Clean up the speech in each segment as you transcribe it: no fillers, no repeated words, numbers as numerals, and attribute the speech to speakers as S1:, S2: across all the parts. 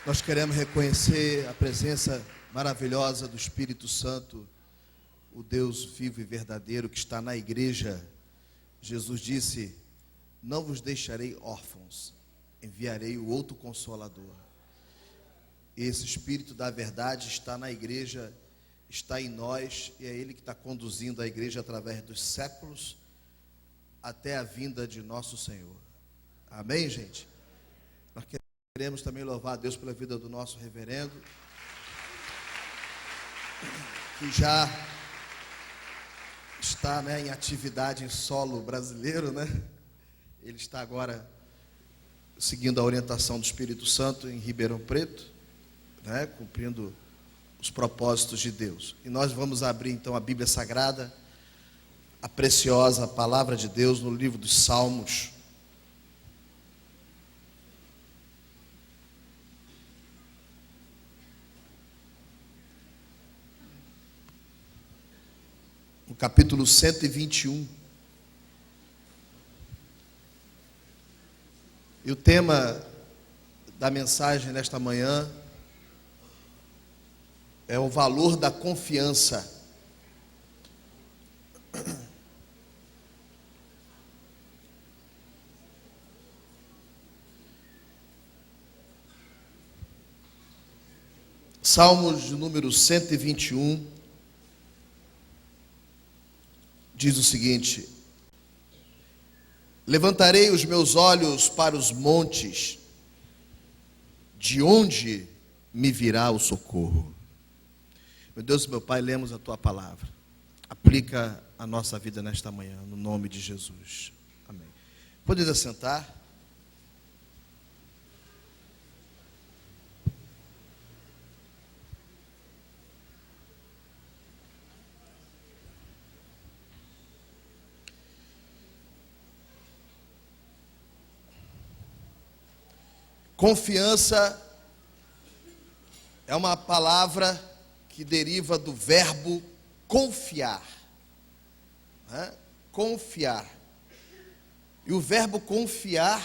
S1: Nós queremos reconhecer a presença maravilhosa do Espírito Santo, o Deus vivo e verdadeiro que está na igreja. Jesus disse: não vos deixarei órfãos, enviarei o outro Consolador. Esse Espírito da verdade está na igreja, está em nós, e é Ele que está conduzindo a igreja através dos séculos, até a vinda de nosso Senhor. Amém, gente? Nós queremos também louvar a Deus pela vida do nosso reverendo, que já está, em atividade em solo brasileiro, Ele está agora seguindo a orientação do Espírito Santo em Ribeirão Preto, cumprindo os propósitos de Deus. E nós vamos abrir então a Bíblia Sagrada, a preciosa palavra de Deus, no livro dos Salmos. No capítulo 121. E o tema da mensagem nesta manhã é o valor da confiança. Salmos de número 121 diz o seguinte: levantarei os meus olhos para os montes, de onde me virá o socorro? Meu Deus e meu Pai, lemos a Tua palavra, aplica a nossa vida nesta manhã, no nome de Jesus, amém. Podeis assentar. Confiança é uma palavra que deriva do verbo confiar, confiar. E o verbo confiar,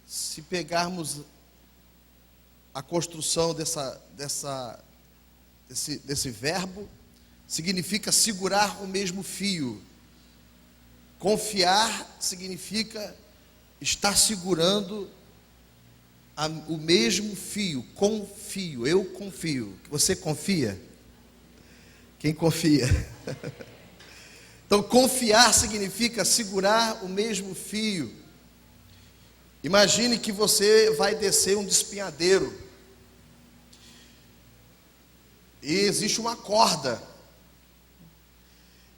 S1: se pegarmos a construção desse verbo, significa segurar o mesmo fio. Confiar significa estar segurando o mesmo fio. Confio, eu confio. Você confia? Quem confia? Então, confiar significa segurar o mesmo fio. Imagine que você vai descer um despenhadeiro e existe uma corda,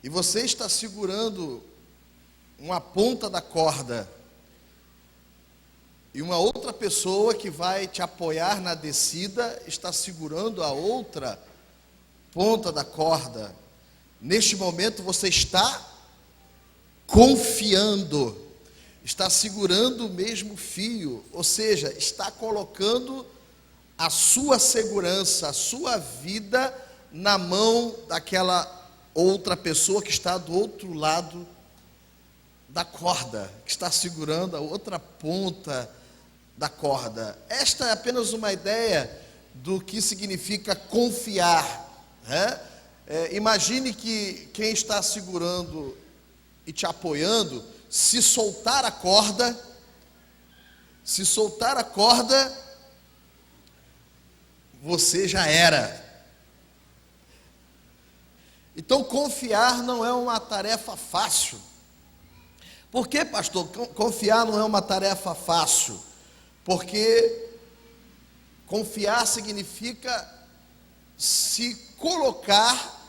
S1: e você está segurando uma ponta da corda, e uma outra pessoa que vai te apoiar na descida está segurando a outra ponta da corda. Neste momento você está confiando, está segurando o mesmo fio, ou seja, está colocando a sua segurança, a sua vida na mão daquela outra pessoa que está do outro lado da corda, que está segurando a outra ponta da corda. Esta é apenas uma ideia do que significa confiar, imagine que quem está segurando e te apoiando, se soltar a corda, você já era. Então, confiar não é uma tarefa fácil. Por que, pastor, confiar não é uma tarefa fácil? Porque confiar significa se colocar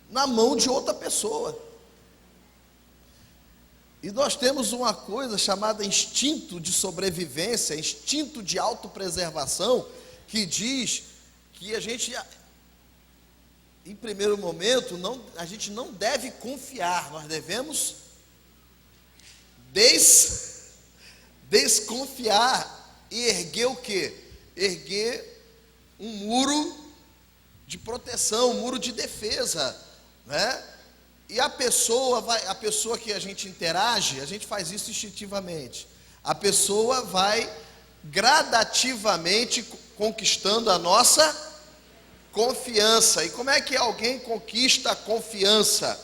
S1: na mão de outra pessoa. E nós temos uma coisa chamada instinto de sobrevivência, instinto de autopreservação, que diz que a gente, em primeiro momento, a gente não deve confiar, nós devemos desconfiar e erguer o quê? Erguer um muro de proteção, um muro de defesa, E a pessoa que a gente interage, a gente faz isso instintivamente. A pessoa vai gradativamente conquistando a nossa confiança. E como é que alguém conquista a confiança?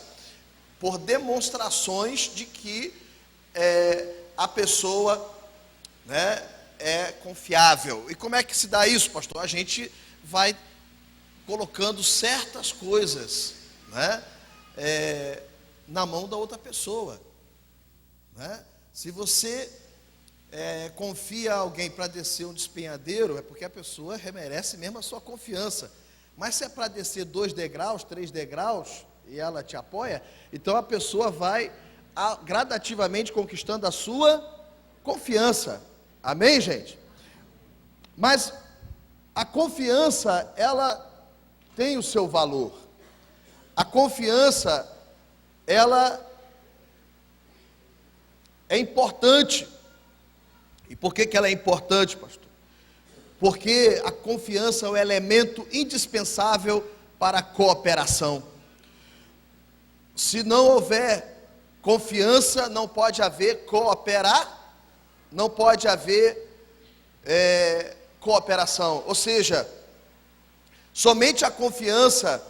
S1: Por demonstrações de que a pessoa, né, é confiável. E como é que se dá isso, pastor? A gente vai colocando certas coisas, né, na mão da outra pessoa, né? Se você confia alguém para descer um despenhadeiro, é porque a pessoa merece mesmo a sua confiança. Mas se é para descer 2 degraus, 3 degraus, e ela te apoia, então a pessoa vai gradativamente conquistando a sua confiança. Amém, gente? Mas a confiança, ela tem o seu valor. A confiança, ela é importante. E por que ela é importante, pastor? Porque a confiança é o elemento indispensável para a cooperação. Se não houver confiança, não pode haver não pode haver cooperação. Ou seja, somente a confiança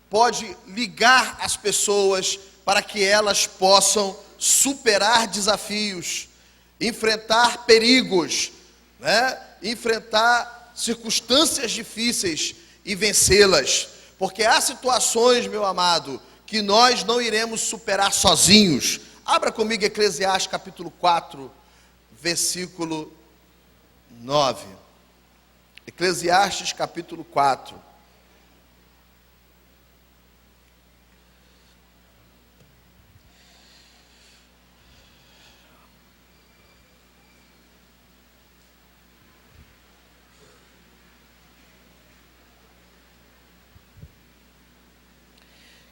S1: pode ligar as pessoas para que elas possam superar desafios, enfrentar perigos, né? Enfrentar circunstâncias difíceis e vencê-las. Porque há situações, meu amado, que nós não iremos superar sozinhos. Abra comigo Eclesiastes capítulo 4, versículo 9. Eclesiastes capítulo 4.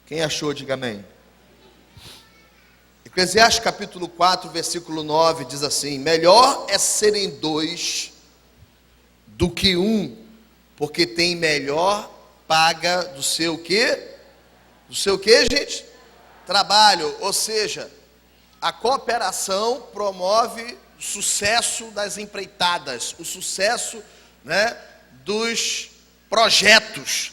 S1: Quem achou, diga amém. Eclesiastes capítulo 4, versículo 9 diz assim: melhor é serem 2 do que 1, porque tem melhor paga do seu quê? Do seu quê, gente? Trabalho. Ou seja, a cooperação promove o sucesso das empreitadas, o sucesso, né, dos projetos.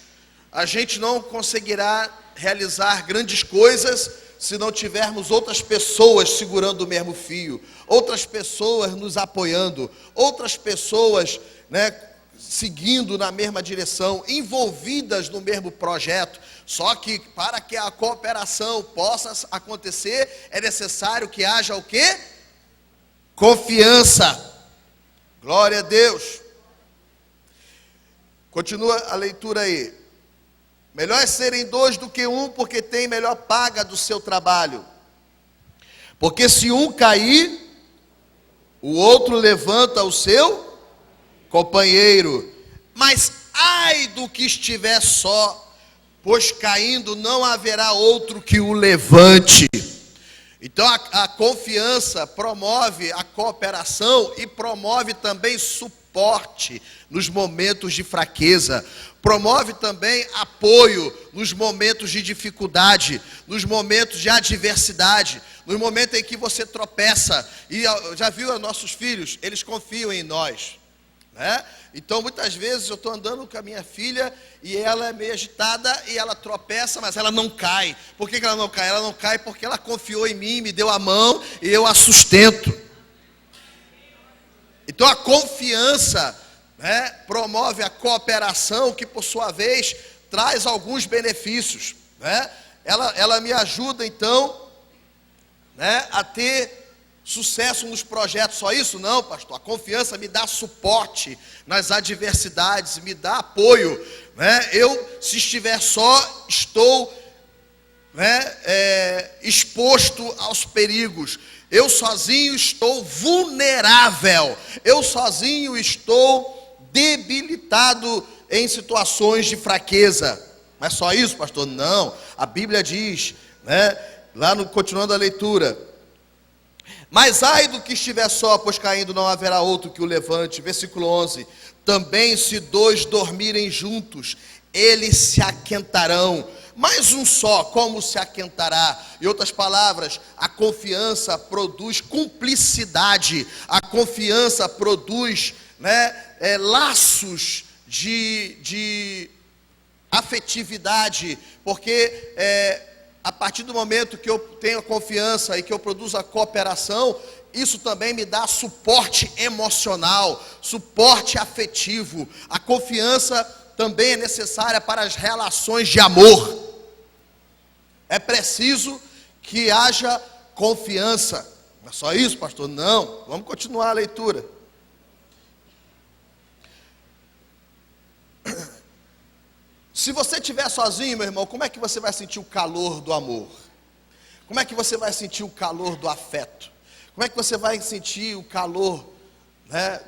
S1: A gente não conseguirá realizar grandes coisas se não tivermos outras pessoas segurando o mesmo fio, outras pessoas nos apoiando, outras pessoas, né, seguindo na mesma direção, envolvidas no mesmo projeto. Só que para que a cooperação possa acontecer, é necessário que haja o quê? Confiança. Glória a Deus. Continua a leitura aí. Melhor é serem 2 do que 1, porque tem melhor paga do seu trabalho. Porque se um cair, o outro levanta o seu companheiro. Mas ai do que estiver só, pois caindo não haverá outro que o levante. Então a confiança promove a cooperação e promove também suporte nos momentos de fraqueza. Promove também apoio nos momentos de dificuldade, nos momentos de adversidade, nos momentos em que você tropeça. E já viu os nossos filhos? Eles confiam em nós, né? Então muitas vezes eu estou andando com a minha filha e ela é meio agitada e ela tropeça, mas ela não cai. Por que ela não cai? Ela não cai porque ela confiou em mim, me deu a mão e eu a sustento. Então a confiança, né, promove a cooperação, que por sua vez traz alguns benefícios, né? Ela me ajuda então, né, a ter sucesso nos projetos. Só isso? Não, pastor. A confiança me dá suporte nas adversidades, me dá apoio, né? Eu, se estiver só, estou, né, exposto aos perigos. Eu sozinho estou vulnerável. Eu sozinho estou debilitado em situações de fraqueza. Mas só isso, pastor? Não. A Bíblia diz, né, continuando a leitura: mas ai do que estiver só, pois caindo não haverá outro que o levante. Versículo 11: também se 2 dormirem juntos, eles se aquentarão. Mais um só, como se aquentará? Em outras palavras, a confiança produz cumplicidade, a confiança produz, laços de afetividade, porque a partir do momento que eu tenho a confiança e que eu produzo a cooperação, isso também me dá suporte emocional, suporte afetivo. A confiança também é necessária para as relações de amor. É preciso que haja confiança. Não é só isso, pastor? Não. Vamos continuar a leitura. Se você estiver sozinho, meu irmão, como é que você vai sentir o calor do amor? Como é que você vai sentir o calor do afeto? Como é que você vai sentir o calor,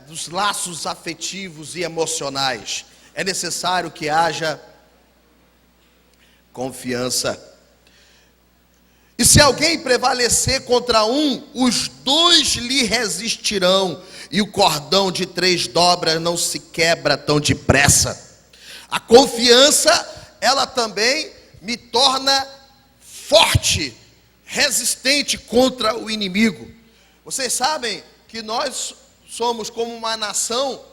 S1: dos laços afetivos e emocionais? É necessário que haja confiança. E se alguém prevalecer contra um, os dois lhe resistirão, e o cordão de 3 dobras não se quebra tão depressa. A confiança, ela também me torna forte, resistente contra o inimigo. Vocês sabem que nós somos como uma nação,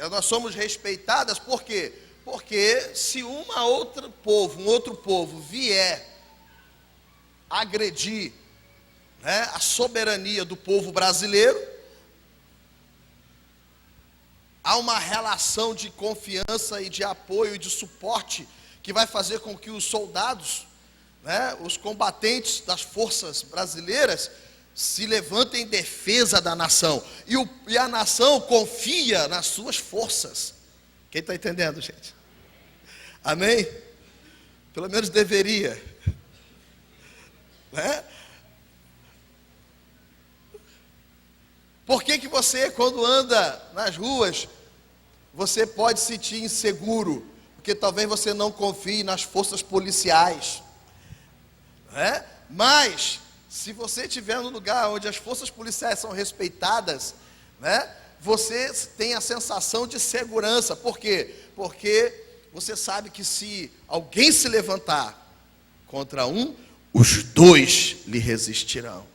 S1: nós somos respeitadas, por quê? Porque se um outro povo vier agredir a soberania do povo brasileiro, há uma relação de confiança e de apoio e de suporte que vai fazer com que os soldados, os combatentes das forças brasileiras, se levantem em defesa da nação. E a nação confia nas suas forças. Quem está entendendo, gente? Amém? Pelo menos deveria. Por que você, quando anda nas ruas, você pode se sentir inseguro? Porque talvez você não confie nas forças policiais. Mas, se você estiver no lugar onde as forças policiais são respeitadas, você tem a sensação de segurança. Por quê? Porque você sabe que se alguém se levantar contra um, os dois lhe resistirão.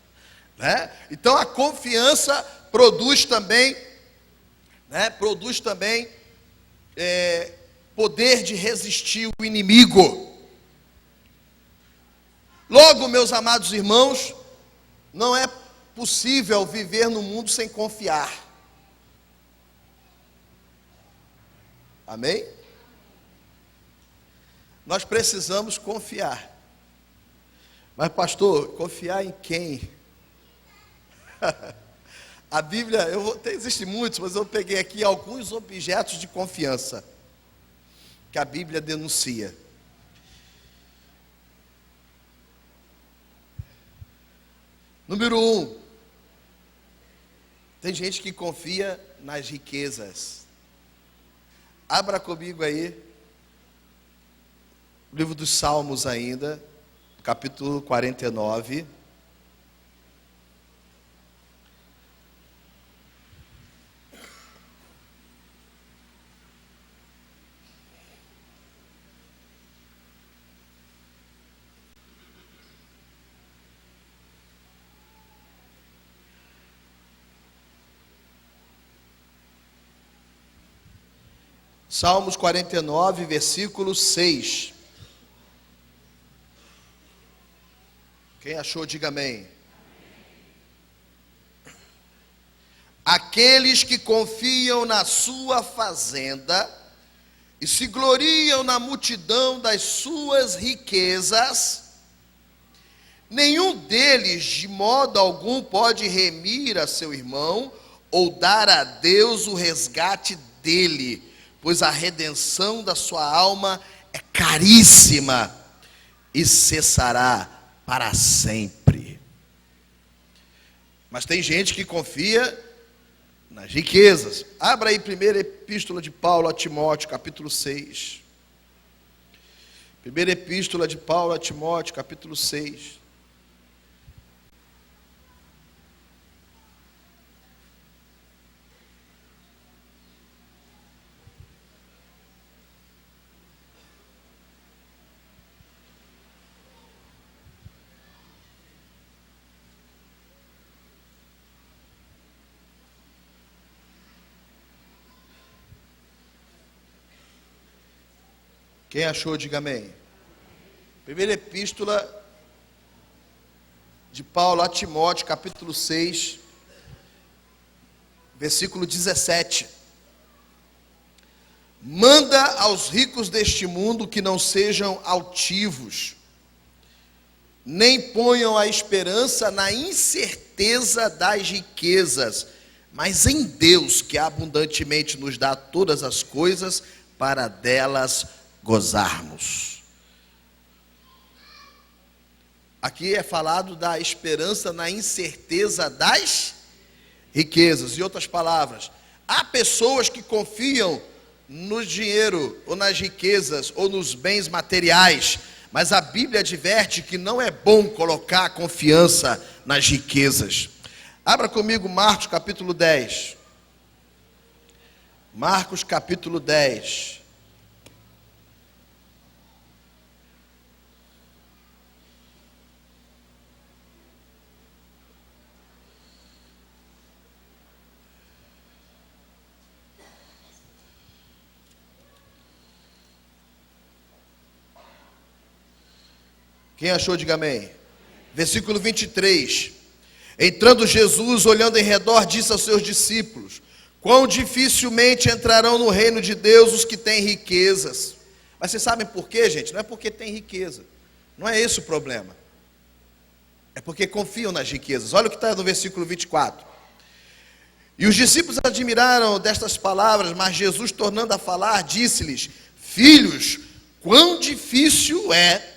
S1: Então a confiança produz também poder de resistir o inimigo. Logo, meus amados irmãos, não é possível viver no mundo sem confiar. Amém? Nós precisamos confiar. Mas pastor, confiar em quem? A Bíblia, existe muitos, mas eu peguei aqui alguns objetos de confiança que a Bíblia denuncia. Número 1, tem gente que confia nas riquezas. Abra comigo aí, o livro dos Salmos ainda, capítulo 49. Salmos 49, versículo 6. Quem achou, diga amém. Aqueles que confiam na sua fazenda e se gloriam na multidão das suas riquezas, nenhum deles de modo algum pode remir a seu irmão ou dar a Deus o resgate dele, pois a redenção da sua alma é caríssima e cessará para sempre. Mas tem gente que confia nas riquezas. Abra aí primeira epístola de Paulo a Timóteo, capítulo 6. Primeira epístola de Paulo a Timóteo, capítulo 6. Quem achou, diga amém. Primeira epístola de Paulo a Timóteo, capítulo 6, versículo 17. Manda aos ricos deste mundo que não sejam altivos, nem ponham a esperança na incerteza das riquezas, mas em Deus, que abundantemente nos dá todas as coisas para delas gozarmos. Aqui é falado da esperança na incerteza das riquezas. Em outras palavras, há pessoas que confiam no dinheiro, ou nas riquezas, ou nos bens materiais, mas a Bíblia adverte que não é bom colocar confiança nas riquezas. Abra comigo Marcos capítulo 10. Marcos capítulo 10. Quem achou, diga amém. Versículo 23. Entrando Jesus, olhando em redor, disse aos seus discípulos: quão dificilmente entrarão no reino de Deus os que têm riquezas. Mas vocês sabem por quê, gente? Não é porque tem riqueza. Não é esse o problema. É porque confiam nas riquezas. Olha o que está no versículo 24. E os discípulos admiraram destas palavras, mas Jesus, tornando a falar, disse-lhes: filhos, quão difícil é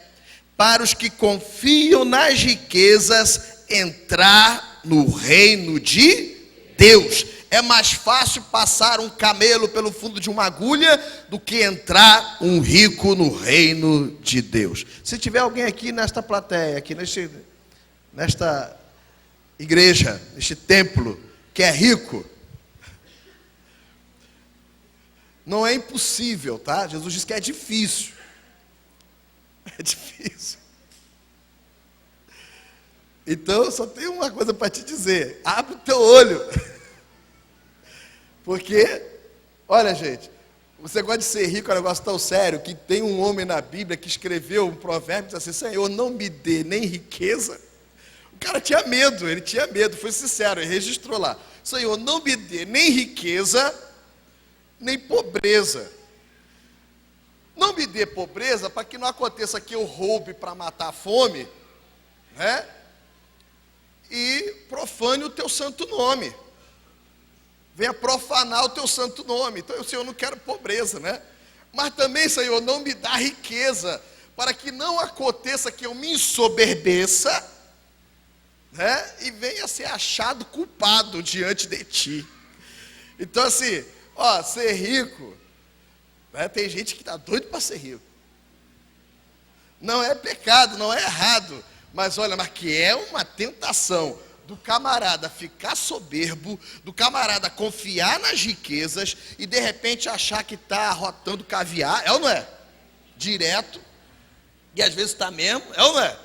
S1: para os que confiam nas riquezas entrar no reino de Deus. É mais fácil passar um camelo pelo fundo de uma agulha do que entrar um rico no reino de Deus. Se tiver alguém aqui nesta plateia, aqui nesta igreja, neste templo, que é rico, não é impossível, tá? Jesus diz que é difícil. É difícil. Então, só tenho uma coisa para te dizer: abre o teu olho. Porque, olha, gente, você gosta de ser rico, é um negócio tão sério que tem um homem na Bíblia que escreveu um provérbio e disse assim: Senhor, não me dê nem riqueza. O cara tinha medo, ele tinha medo, foi sincero, ele registrou lá: Senhor, não me dê nem riqueza, nem pobreza. Não me dê pobreza para que não aconteça que eu roube para matar a fome, né? E profane o teu santo nome. Venha profanar o teu santo nome. Então, Senhor, eu não quero pobreza, né? Mas também, Senhor, não me dá riqueza, para que não aconteça que eu me ensoberbeça, né? E venha ser achado culpado diante de ti. Então, assim, ó, ser rico, né? Tem gente que está doido para ser rico. Não é pecado, não é errado. Mas olha, mas que é uma tentação do camarada ficar soberbo, do camarada confiar nas riquezas e de repente achar que está arrotando caviar, é ou não é? Direto, e às vezes está mesmo, é ou não é?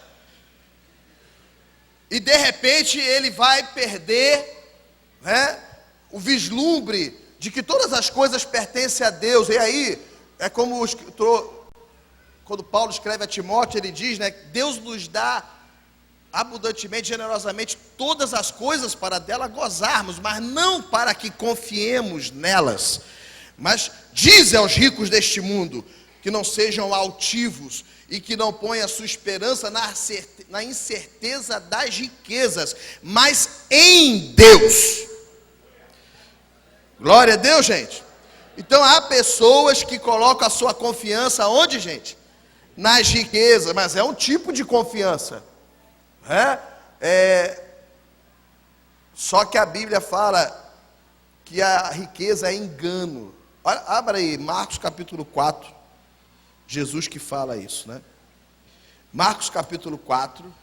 S1: E de repente ele vai perder, né, o vislumbre de que todas as coisas pertencem a Deus. E aí, é como quando Paulo escreve a Timóteo, ele diz, né, Deus nos dá abundantemente, generosamente, todas as coisas para dela gozarmos, mas não para que confiemos nelas. Mas diz aos ricos deste mundo que não sejam altivos e que não ponham a sua esperança na incerteza das riquezas, mas em Deus. Glória a Deus, gente. Então há pessoas que colocam a sua confiança onde, gente? Nas riquezas, mas é um tipo de confiança. Só que a Bíblia fala que a riqueza é engano. Olha, abra aí, Marcos capítulo 4, Jesus que fala isso, né? Marcos capítulo 4,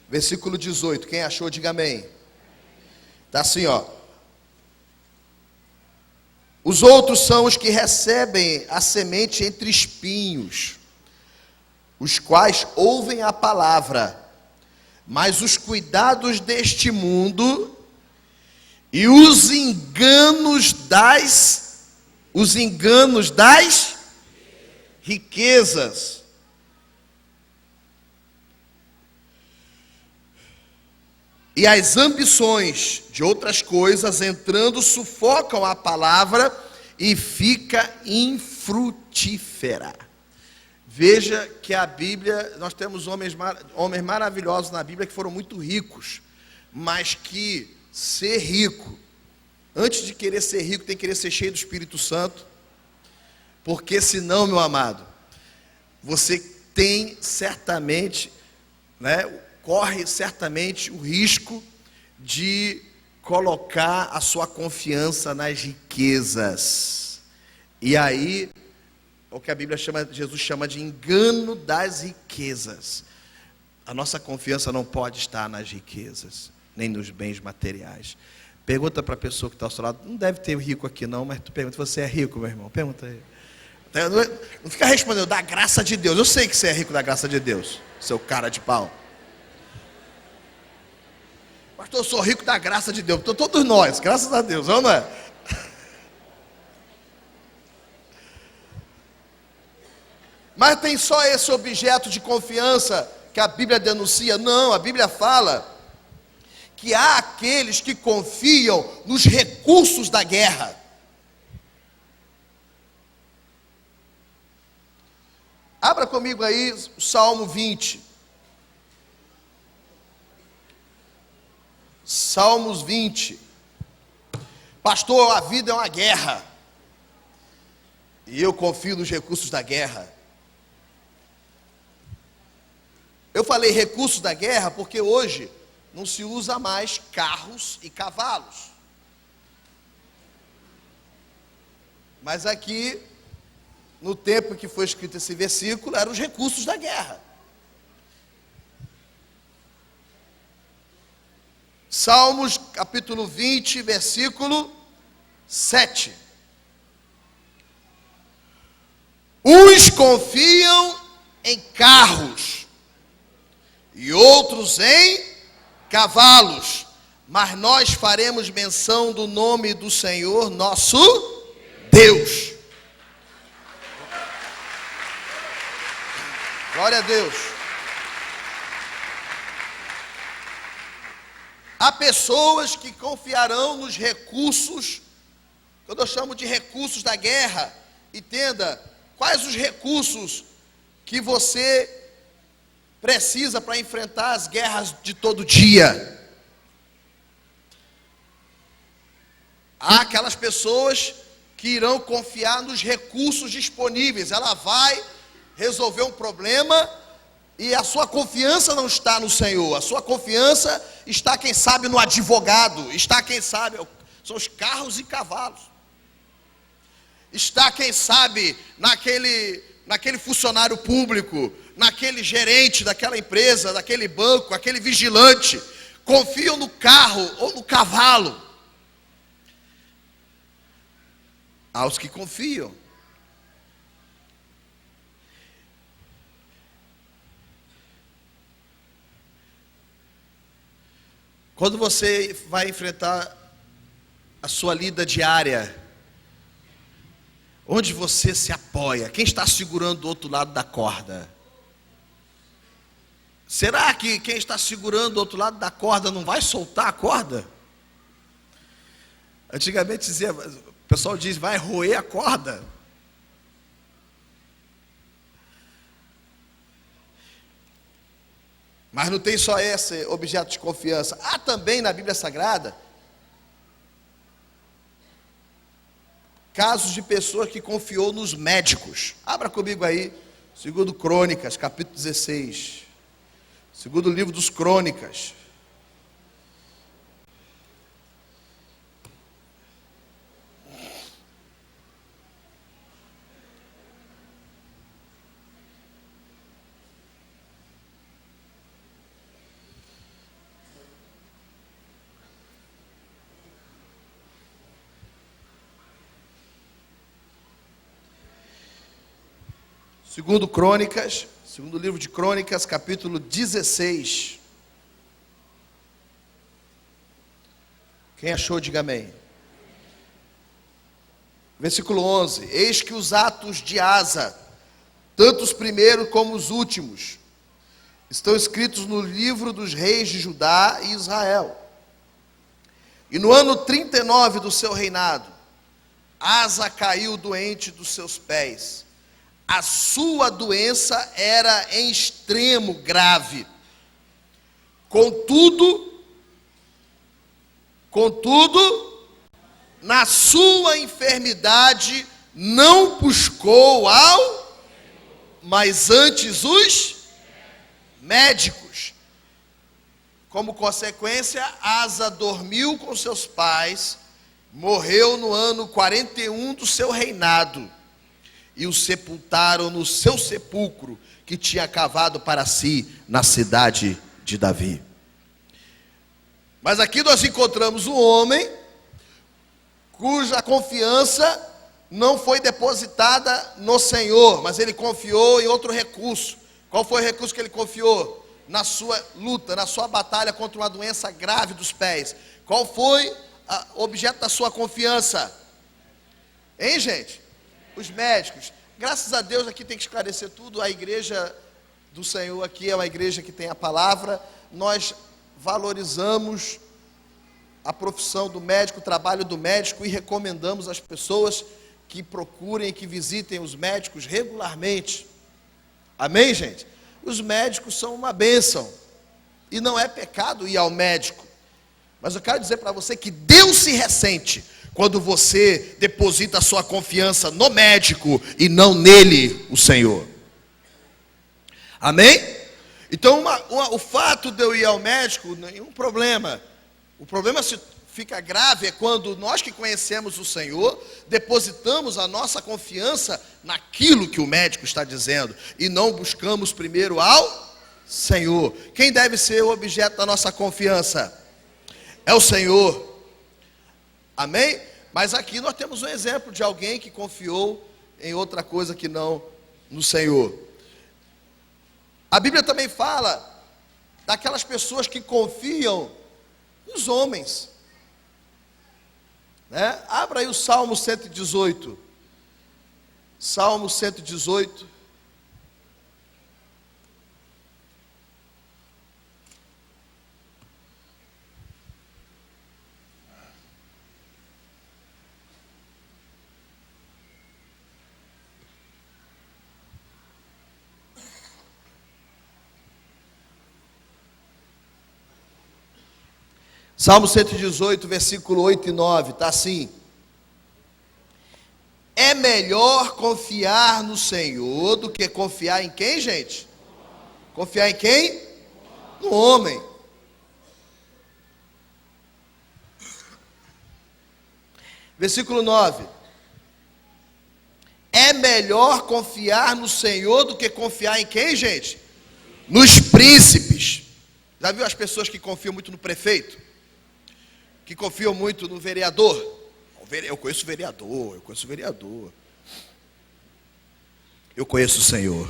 S1: versículo 18, quem achou, diga amém. Está assim, ó. Os outros são os que recebem a semente entre espinhos, os quais ouvem a palavra, mas os cuidados deste mundo E os enganos das riquezas. E as ambições de outras coisas entrando sufocam a palavra e fica infrutífera. Veja que a Bíblia, nós temos homens maravilhosos na Bíblia que foram muito ricos, mas que ser rico, antes de querer ser rico, tem que querer ser cheio do Espírito Santo, porque senão, meu amado, você tem certamente, corre certamente o risco de colocar a sua confiança nas riquezas. E aí, o que a Bíblia Jesus chama de engano das riquezas. A nossa confiança não pode estar nas riquezas, nem nos bens materiais. Pergunta para a pessoa que está ao seu lado, não deve ter rico aqui não, mas tu pergunta, você é rico, meu irmão? Pergunta aí. Não fica respondendo, da graça de Deus. Eu sei que você é rico da graça de Deus, seu cara de pau. Pastor, eu sou rico da graça de Deus. Então, todos nós, graças a Deus, não é? Mas tem só esse objeto de confiança que a Bíblia denuncia? Não, a Bíblia fala que há aqueles que confiam nos recursos da guerra. Abra comigo aí o Salmo 20. Salmos 20. Pastor, a vida é uma guerra. E eu confio nos recursos da guerra. Eu falei recursos da guerra porque hoje não se usa mais carros e cavalos. Mas aqui, no tempo que foi escrito esse versículo, eram os recursos da guerra. Salmos capítulo 20, versículo 7. Uns confiam em carros e outros em cavalos, mas nós faremos menção do nome do Senhor nosso Deus. Glória a Deus. Há pessoas que confiarão nos recursos, quando eu chamo de recursos da guerra, entenda, quais os recursos que você precisa para enfrentar as guerras de todo dia. Há aquelas pessoas que irão confiar nos recursos disponíveis. Ela vai resolver um problema e a sua confiança não está no Senhor. A sua confiança está, quem sabe, no advogado. Está, quem sabe, são os carros e cavalos. Está, quem sabe, naquele funcionário público, naquele gerente daquela empresa, daquele banco, aquele vigilante. Confiam no carro ou no cavalo. Há os que confiam. Quando você vai enfrentar a sua lida diária, onde você se apoia? Quem está segurando do outro lado da corda? Será que quem está segurando do outro lado da corda não vai soltar a corda? Antigamente dizia, o pessoal diz, vai roer a corda. Mas não tem só esse objeto de confiança. Há também na Bíblia Sagrada casos de pessoas que confiou nos médicos. Abra comigo aí, 2 Crônicas, capítulo 16. Segundo livro dos Crônicas. Segundo livro de Crônicas, capítulo 16. Quem achou, diga amém. Versículo 11: eis que os atos de Asa, tanto os primeiros como os últimos, estão escritos no livro dos reis de Judá e Israel. E no ano 39 do seu reinado, Asa caiu doente dos seus pés. A sua doença era em extremo grave. Contudo, na sua enfermidade não buscou mas antes os médicos. Como consequência, Asa dormiu com seus pais, morreu no ano 41 do seu reinado, e o sepultaram no seu sepulcro, que tinha cavado para si na cidade de Davi. Mas aqui nós encontramos um homem cuja confiança não foi depositada no Senhor, mas ele confiou em outro recurso. Qual foi o recurso que ele confiou? Na sua luta, na sua batalha contra uma doença grave dos pés. Qual foi o objeto da sua confiança? Hein, gente? Os médicos. Graças a Deus, aqui tem que esclarecer tudo. A igreja do Senhor aqui é uma igreja que tem a palavra. Nós valorizamos a profissão do médico, o trabalho do médico, e recomendamos às pessoas que procurem, que visitem os médicos regularmente. Amém, gente? Os médicos são uma bênção, e não é pecado ir ao médico. Mas eu quero dizer para você que Deus se ressente quando você deposita a sua confiança no médico e não nele, o Senhor. Amém? Então, o fato de eu ir ao médico, nenhum problema. O problema se fica grave é quando nós que conhecemos o Senhor, depositamos a nossa confiança naquilo que o médico está dizendo, e não buscamos primeiro ao Senhor. Quem deve ser o objeto da nossa confiança? É o Senhor. Amém? Mas aqui nós temos um exemplo de alguém que confiou em outra coisa que não no Senhor. A Bíblia também fala daquelas pessoas que confiam nos homens, né? Abra aí o Salmo 118. Salmo 118. Salmo 118, versículo 8 e 9, está assim: é melhor confiar no Senhor do que confiar em quem, gente? Confiar em quem? No homem. Versículo 9: é melhor confiar no Senhor do que confiar em quem, gente? Nos príncipes. Já viu as pessoas que confiam muito no prefeito? Que confiam muito no vereador? Eu conheço o vereador, eu conheço o vereador. Eu conheço o Senhor.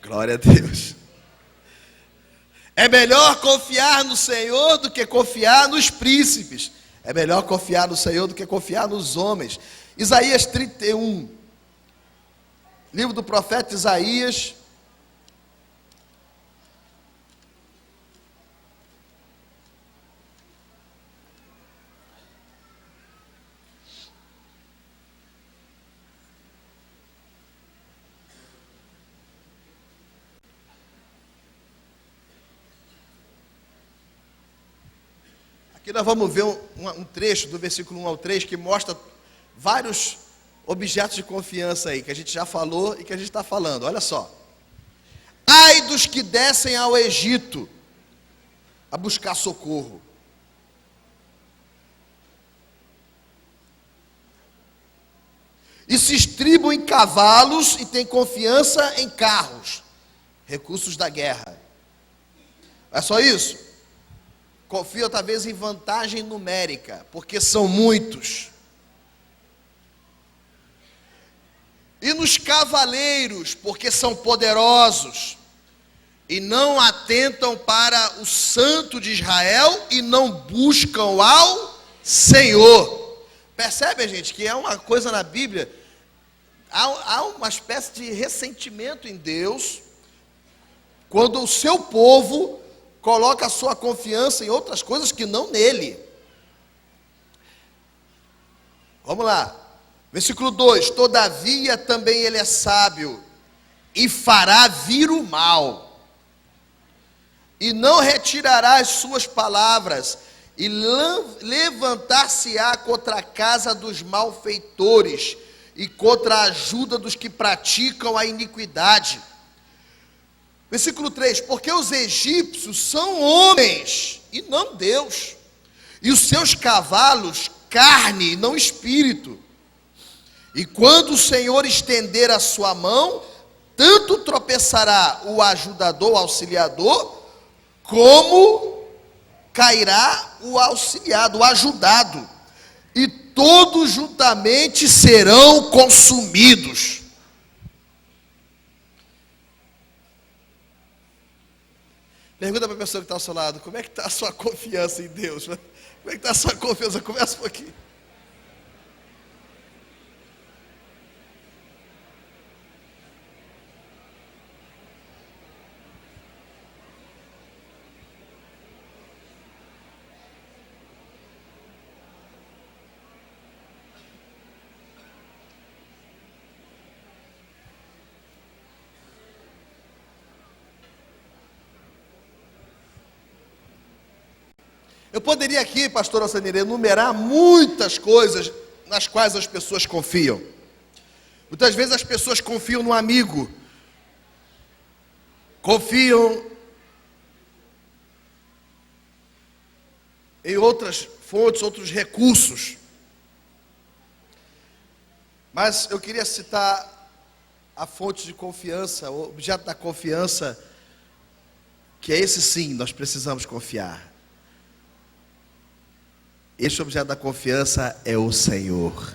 S1: Glória a Deus. É melhor confiar no Senhor do que confiar nos príncipes. É melhor confiar no Senhor do que confiar nos homens. Isaías 31. Livro do profeta Isaías. Aqui nós vamos ver um trecho do versículo 1 ao 3 que mostra vários objetos de confiança aí, que a gente já falou e que a gente está falando. Olha só. Ai dos que descem ao Egito a buscar socorro. E se estribam em cavalos e têm confiança em carros, recursos da guerra. É só isso? Confiam talvez em vantagem numérica, porque são muitos. E nos cavaleiros, porque são poderosos. e não atentam para o Santo de Israel e não buscam ao Senhor. Percebe, gente, que é uma coisa na Bíblia, há uma espécie de ressentimento em Deus, quando o seu povo coloca a sua confiança em outras coisas que não nele. Vamos lá, versículo 2: todavia também ele é sábio, e fará vir o mal, e não retirará as suas palavras, e levantar-se-á contra a casa dos malfeitores, e contra a ajuda dos que praticam a iniquidade. Versículo 3: porque os egípcios são homens, e não Deus, e os seus cavalos carne, e não espírito. E quando o Senhor estender a sua mão, tanto tropeçará o ajudador, o auxiliador, como cairá o auxiliado, o ajudado, e todos juntamente serão consumidos. Pergunta para a pessoa que está ao seu lado: como é que está a sua confiança em Deus? Como é que está a sua confiança? Começa um pouquinho. Eu poderia aqui, pastor Alcenir, enumerar muitas coisas nas quais as pessoas confiam. Muitas vezes as pessoas confiam no amigo, confiam em outras fontes, outros recursos. Mas eu queria citar a fonte de confiança, o objeto da confiança, que é esse sim, nós precisamos confiar. Este objeto da confiança é o Senhor.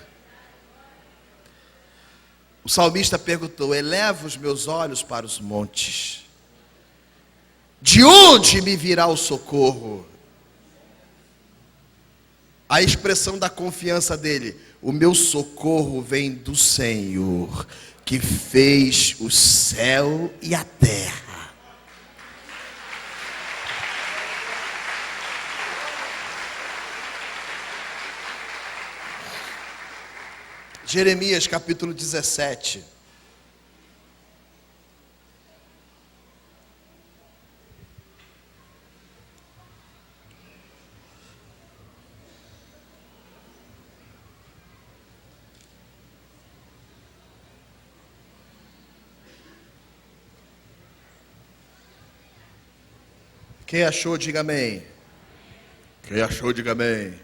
S1: O salmista perguntou: eleva os meus olhos para os montes, de onde me virá o socorro? A expressão da confiança dele: o meu socorro vem do Senhor, que fez o céu e a terra. Jeremias capítulo 17. Quem achou, diga amém. Quem achou, diga amém.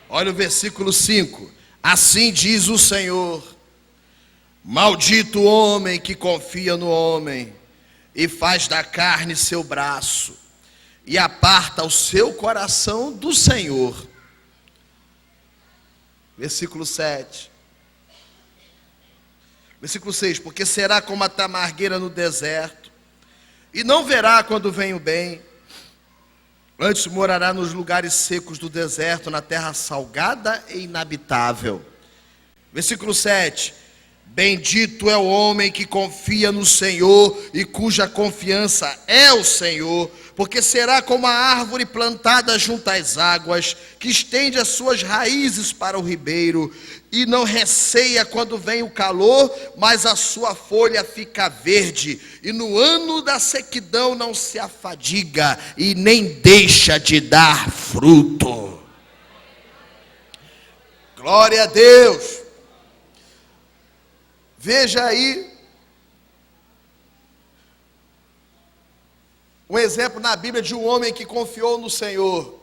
S1: Olha o versículo 5. Assim diz o Senhor: maldito o homem que confia no homem, e faz da carne seu braço, e aparta o seu coração do Senhor. Versículo 7. Versículo 6. Porque será como a tamargueira no deserto, e não verá quando vem o bem. Antes morará nos lugares secos do deserto, na terra salgada e inabitável. Versículo 7. Bendito é o homem que confia no Senhor e cuja confiança é o Senhor, porque será como a árvore plantada junto às águas, que estende as suas raízes para o ribeiro, e não receia quando vem o calor, mas a sua folha fica verde, e no ano da sequidão não se afadiga, e nem deixa de dar fruto. Glória a Deus! Veja aí um exemplo na Bíblia de um homem que confiou no Senhor.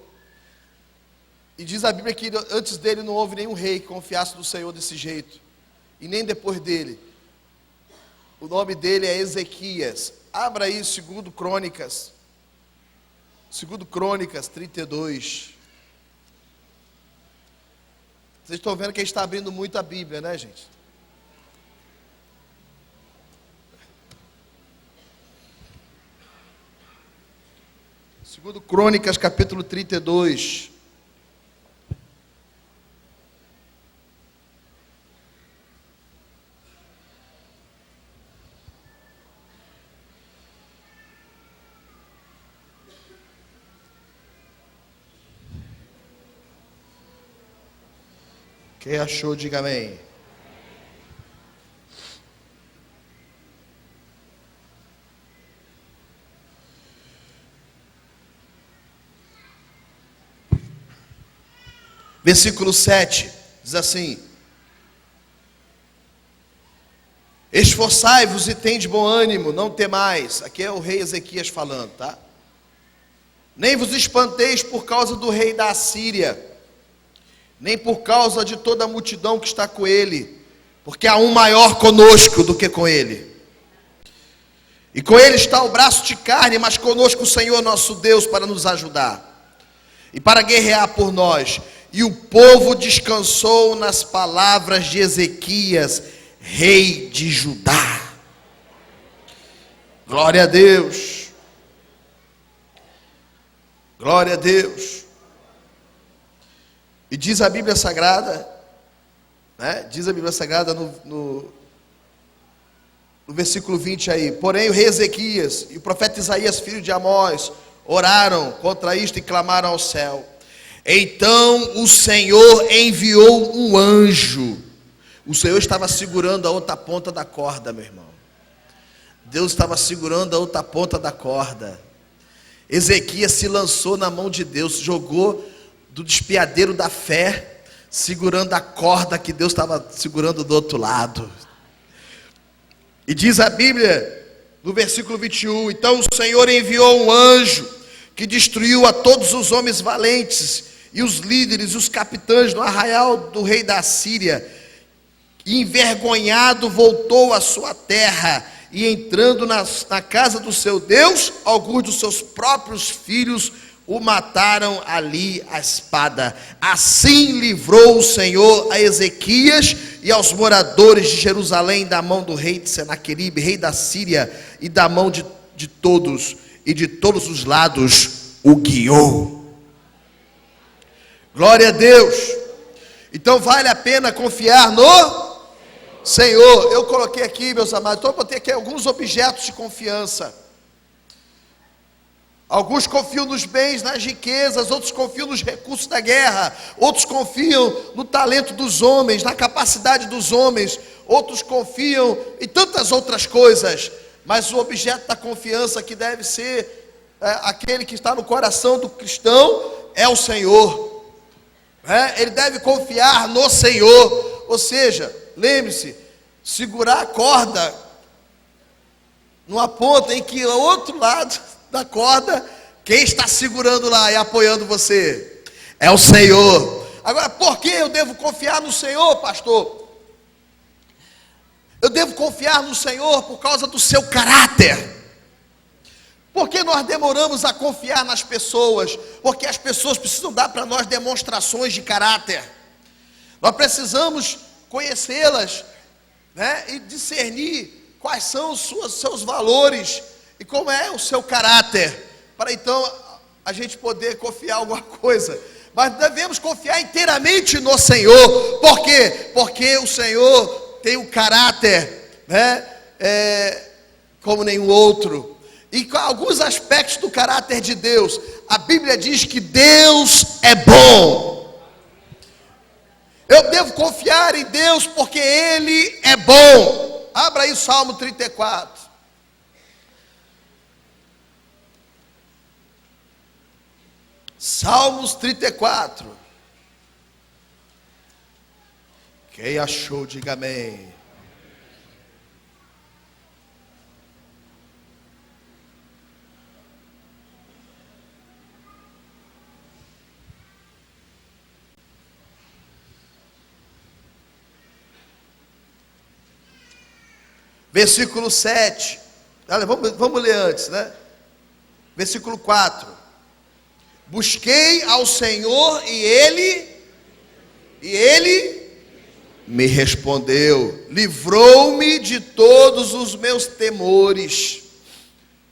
S1: E diz a Bíblia que antes dele não houve nenhum rei que confiasse no Senhor desse jeito. E nem depois dele. O nome dele é Ezequias. Abra aí 2 Crônicas. 2 Crônicas 32. Vocês estão vendo que a gente está abrindo muito a Bíblia, né, gente? Segundo Crônicas, capítulo 32. Quem achou, diga amém. Versículo 7, diz assim: esforçai-vos e tende bom ânimo, não temais. Aqui é o rei Ezequias falando, tá? Nem vos espanteis por causa do rei da Assíria, nem por causa de toda a multidão que está com ele, porque há um maior conosco do que com ele. E com ele está o braço de carne, mas conosco o Senhor nosso Deus para nos ajudar e para guerrear por nós. E o povo descansou nas palavras de Ezequias, rei de Judá. Glória a Deus. Glória a Deus. E diz a Bíblia Sagrada, né? Diz a Bíblia Sagrada no versículo 20 aí: porém o rei Ezequias e o profeta Isaías, filho de Amós, oraram contra isto e clamaram ao céu. Então o Senhor enviou um anjo. O Senhor estava segurando a outra ponta da corda, meu irmão. Deus estava segurando a outra ponta da corda. Ezequias se lançou na mão de Deus, jogou do despeadeiro da fé, segurando a corda que Deus estava segurando do outro lado. E diz a Bíblia, no versículo 21, então o Senhor enviou um anjo que destruiu a todos os homens valentes e os líderes, os capitães no arraial do rei da Síria. E envergonhado voltou à sua terra, e entrando na casa do seu Deus, alguns dos seus próprios filhos o mataram ali à espada. Assim livrou o Senhor a Ezequias e aos moradores de Jerusalém da mão do rei de Senaqueribe, rei da Síria, e da mão de todos, e de todos os lados o guiou. Glória a Deus. Então vale a pena confiar no Senhor. Eu coloquei aqui, meus amados, então eu botei aqui alguns objetos de confiança. Alguns confiam nos bens, nas riquezas, outros confiam nos recursos da guerra, outros confiam no talento dos homens, na capacidade dos homens, outros confiam em tantas outras coisas, mas o objeto da confiança que deve ser aquele que está no coração do cristão é o Senhor. Ele deve confiar no Senhor, ou seja, lembre-se, segurar a corda numa ponta em que o outro lado da corda, quem está segurando lá e apoiando você? É o Senhor. Agora, por que eu devo confiar no Senhor, pastor? Eu devo confiar no Senhor por causa do seu caráter. Por que nós demoramos a confiar nas pessoas? Porque as pessoas precisam dar para nós demonstrações de caráter. Nós precisamos conhecê-las, né, e discernir quais são os seus valores e como é o seu caráter, para então a gente poder confiar em alguma coisa. Mas devemos confiar inteiramente no Senhor. Por quê? Porque o Senhor tem um caráter, né, como nenhum outro. E com alguns aspectos do caráter de Deus, a Bíblia diz que Deus é bom. Eu devo confiar em Deus porque Ele é bom. Abra aí o Salmo 34. Salmos 34. Quem achou, diga amém. Versículo 7. Olha, vamos ler antes, né? Versículo 4. Busquei ao Senhor e Ele me respondeu. Livrou-me de todos os meus temores.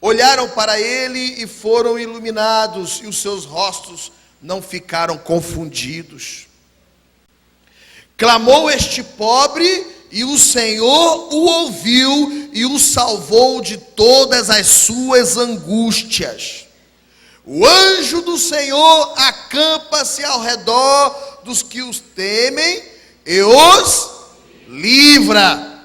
S1: olharam para ele e foram iluminados, e os seus rostos não ficaram confundidos. Clamou este pobre, e o Senhor o ouviu e o salvou de todas as suas angústias. O anjo do Senhor acampa-se ao redor dos que os temem e os livra.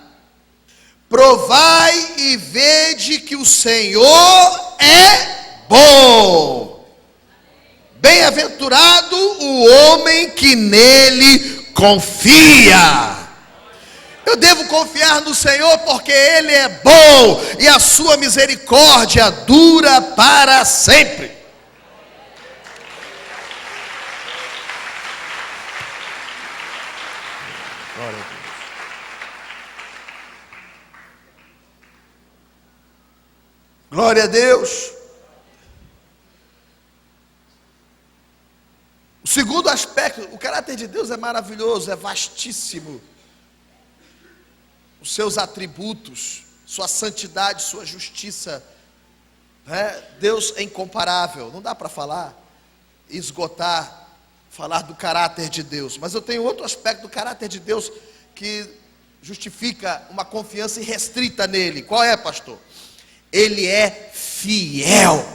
S1: Provai e vede que o Senhor é bom. Bem-aventurado o homem que nele confia. Eu devo confiar no Senhor porque Ele é bom e a sua misericórdia dura para sempre. Glória a Deus. Glória a Deus. O segundo aspecto, o caráter de Deus é maravilhoso, é vastíssimo. Os seus atributos, sua santidade, sua justiça, né? Deus é incomparável. Não dá para falar do caráter de Deus. Mas eu tenho outro aspecto do caráter de Deus que justifica uma confiança irrestrita nele. Qual é, pastor? Ele é fiel.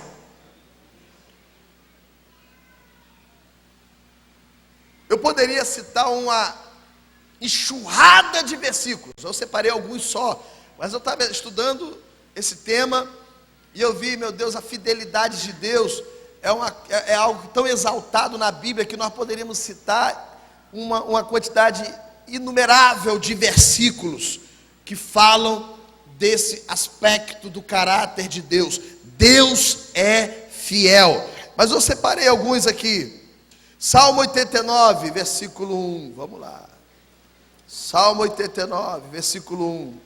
S1: Eu poderia citar uma enxurrada de versículos, eu separei alguns só, mas eu estava estudando esse tema e eu vi, meu Deus, a fidelidade de Deus é algo tão exaltado na Bíblia que nós poderíamos citar uma quantidade inumerável de versículos que falam desse aspecto do caráter de Deus. Deus é fiel, mas eu separei alguns aqui. Salmo 89, versículo 1, vamos lá. Salmo 89, versículo 1.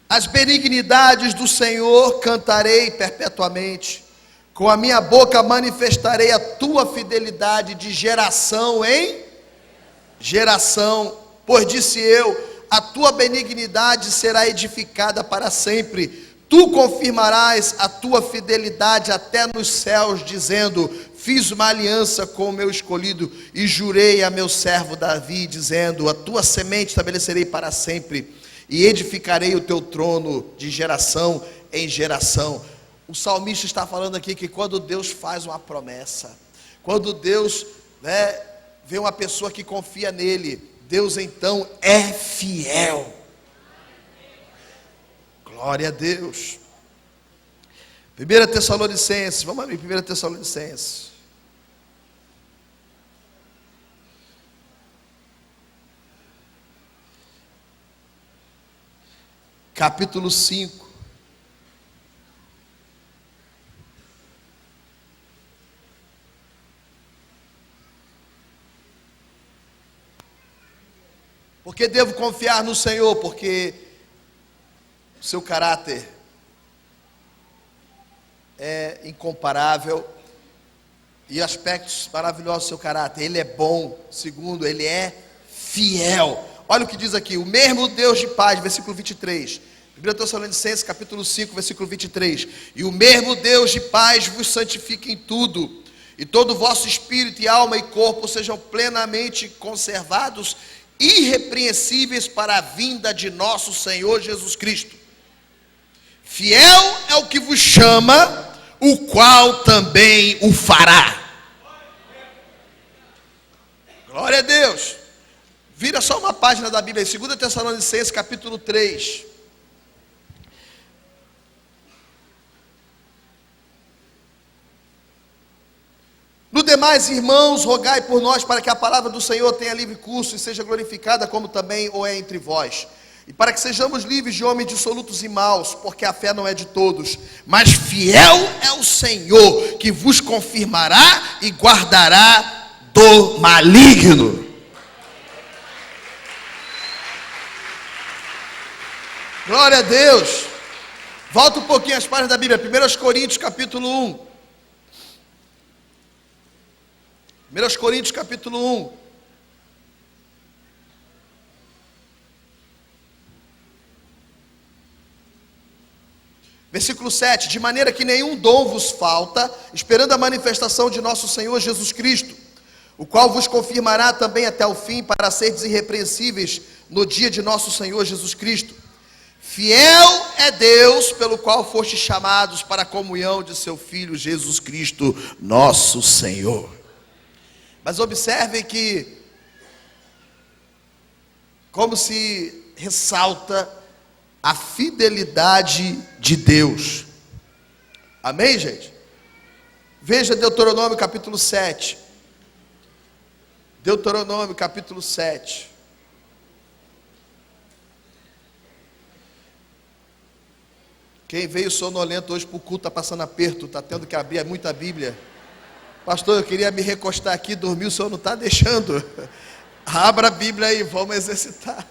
S1: As benignidades do Senhor cantarei perpetuamente, com a minha boca manifestarei a tua fidelidade de geração em geração, pois disse eu, a tua benignidade será edificada para sempre, tu confirmarás a tua fidelidade até nos céus, dizendo, fiz uma aliança com o meu escolhido, e jurei a meu servo Davi, dizendo, a tua semente estabelecerei para sempre, e edificarei o teu trono de geração em geração. O salmista está falando aqui que quando Deus faz uma promessa, quando Deus vê uma pessoa que confia nele, Deus então é fiel. Glória a Deus. 1 Tessalonicenses, vamos abrir 1 Tessalonicenses. Capítulo 5. Porque devo confiar no Senhor, porque o seu caráter é incomparável e aspectos maravilhosos do seu caráter. Ele é bom. Segundo, ele é fiel. Olha o que diz aqui, o mesmo Deus de paz, versículo 23. 1 Tessalonicenses, capítulo 5, versículo 23. E o mesmo Deus de paz vos santifique em tudo, e todo o vosso espírito e alma e corpo sejam plenamente conservados, irrepreensíveis para a vinda de nosso Senhor Jesus Cristo. Fiel é o que vos chama, o qual também o fará. Glória a Deus. Vira só uma página da Bíblia, 2 Tessalonicenses, capítulo 3. No demais, irmãos, rogai por nós para que a palavra do Senhor tenha livre curso e seja glorificada, como também o é entre vós. E para que sejamos livres de homens dissolutos e maus, porque a fé não é de todos, mas fiel é o Senhor, que vos confirmará e guardará do maligno. Glória a Deus. Volta um pouquinho às páginas da Bíblia, 1 Coríntios capítulo 1. 1 Coríntios capítulo 1. Versículo 7, de maneira que nenhum dom vos falta, esperando a manifestação de nosso Senhor Jesus Cristo, o qual vos confirmará também até o fim, para seres irrepreensíveis no dia de nosso Senhor Jesus Cristo. Fiel é Deus, pelo qual fostes chamados para a comunhão de seu Filho Jesus Cristo, nosso Senhor. Mas observem que, como se ressalta a fidelidade de Deus. Amém, gente? Veja Deuteronômio capítulo 7. Deuteronômio capítulo 7. Quem veio sonolento hoje para o culto, está passando aperto, está tendo que abrir muita Bíblia. Pastor, eu queria me recostar aqui, dormir, o senhor não está deixando. Abra a Bíblia aí, vamos exercitar.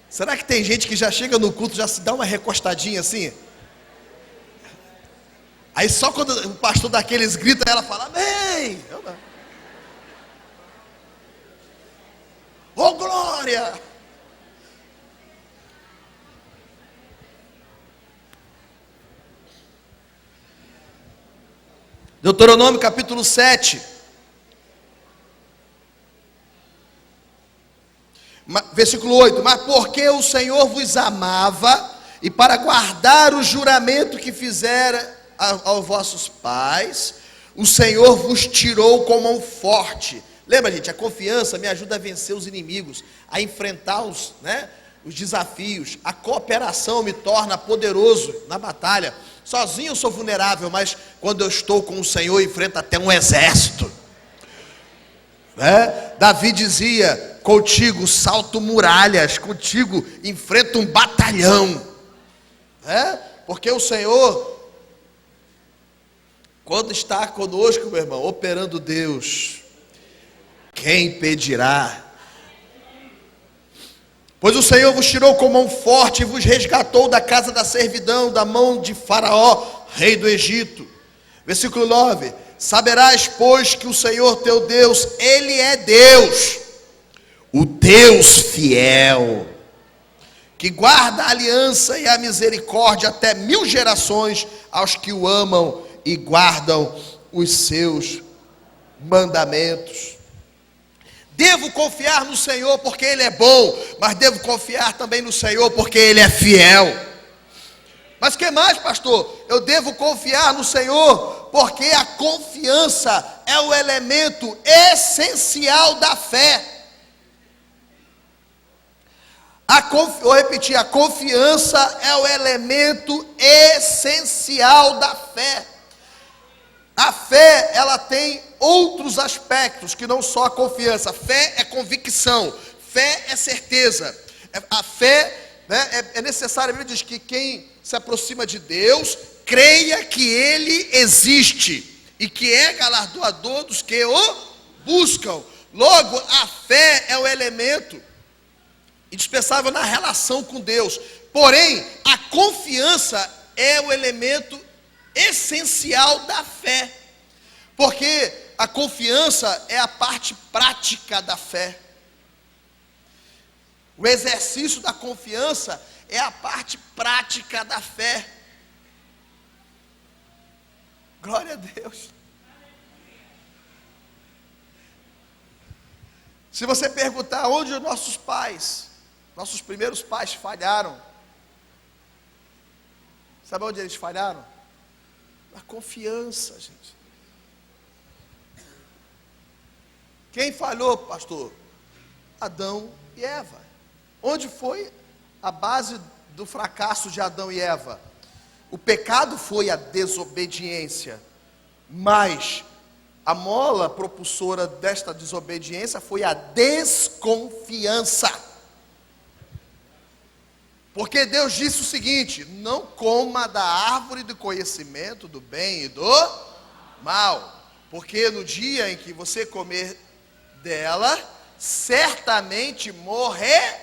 S1: Será que tem gente que já chega no culto, já se dá uma recostadinha assim? Aí só quando o pastor dá aqueles gritos, ela fala, amém! Oh, glória! Deuteronômio capítulo 7. Versículo 8, mas porque o Senhor vos amava, e para guardar o juramento que fizera aos vossos pais, o Senhor vos tirou com mão forte. Lembra, gente, a confiança me ajuda a vencer os inimigos, a enfrentar os desafios. A cooperação me torna poderoso na batalha. Sozinho eu sou vulnerável, mas quando eu estou com o Senhor, eu enfrento até um exército. Davi dizia, contigo salto muralhas, contigo enfrento um batalhão. Porque o Senhor, quando está conosco, meu irmão, operando Deus, quem impedirá? Pois o Senhor vos tirou com mão forte e vos resgatou da casa da servidão, da mão de Faraó, rei do Egito. Versículo 9, saberás, pois, que o Senhor teu Deus, Ele é Deus, o Deus fiel, que guarda a aliança e a misericórdia até 1000 gerações aos que o amam e guardam os seus mandamentos. Devo confiar no Senhor porque Ele é bom, mas devo confiar também no Senhor porque Ele é fiel. Mas o que mais, pastor? Eu devo confiar no Senhor porque a confiança é o elemento essencial da fé. Vou repetir, a confiança é o elemento essencial da fé. A fé, ela tem outros aspectos que não só a confiança. Fé é convicção, fé é certeza. A fé, é necessário, a Bíblia diz que quem se aproxima de Deus, creia que Ele existe e que é galardoador dos que o buscam. Logo, a fé é o elemento indispensável na relação com Deus. Porém, a confiança é o elemento essencial da fé, porque a confiança é a parte prática da fé. O exercício da confiança é a parte prática da fé. Glória a Deus. Se você perguntar onde os nossos primeiros pais falharam, sabe onde eles falharam? Na confiança, gente. Quem falhou, pastor? Adão e Eva. Onde foi a base do fracasso de Adão e Eva? O pecado foi a desobediência, mas a mola propulsora desta desobediência foi a desconfiança. Porque Deus disse o seguinte: não coma da árvore do conhecimento do bem e do mal, porque no dia em que você comer dela, certamente morrerás.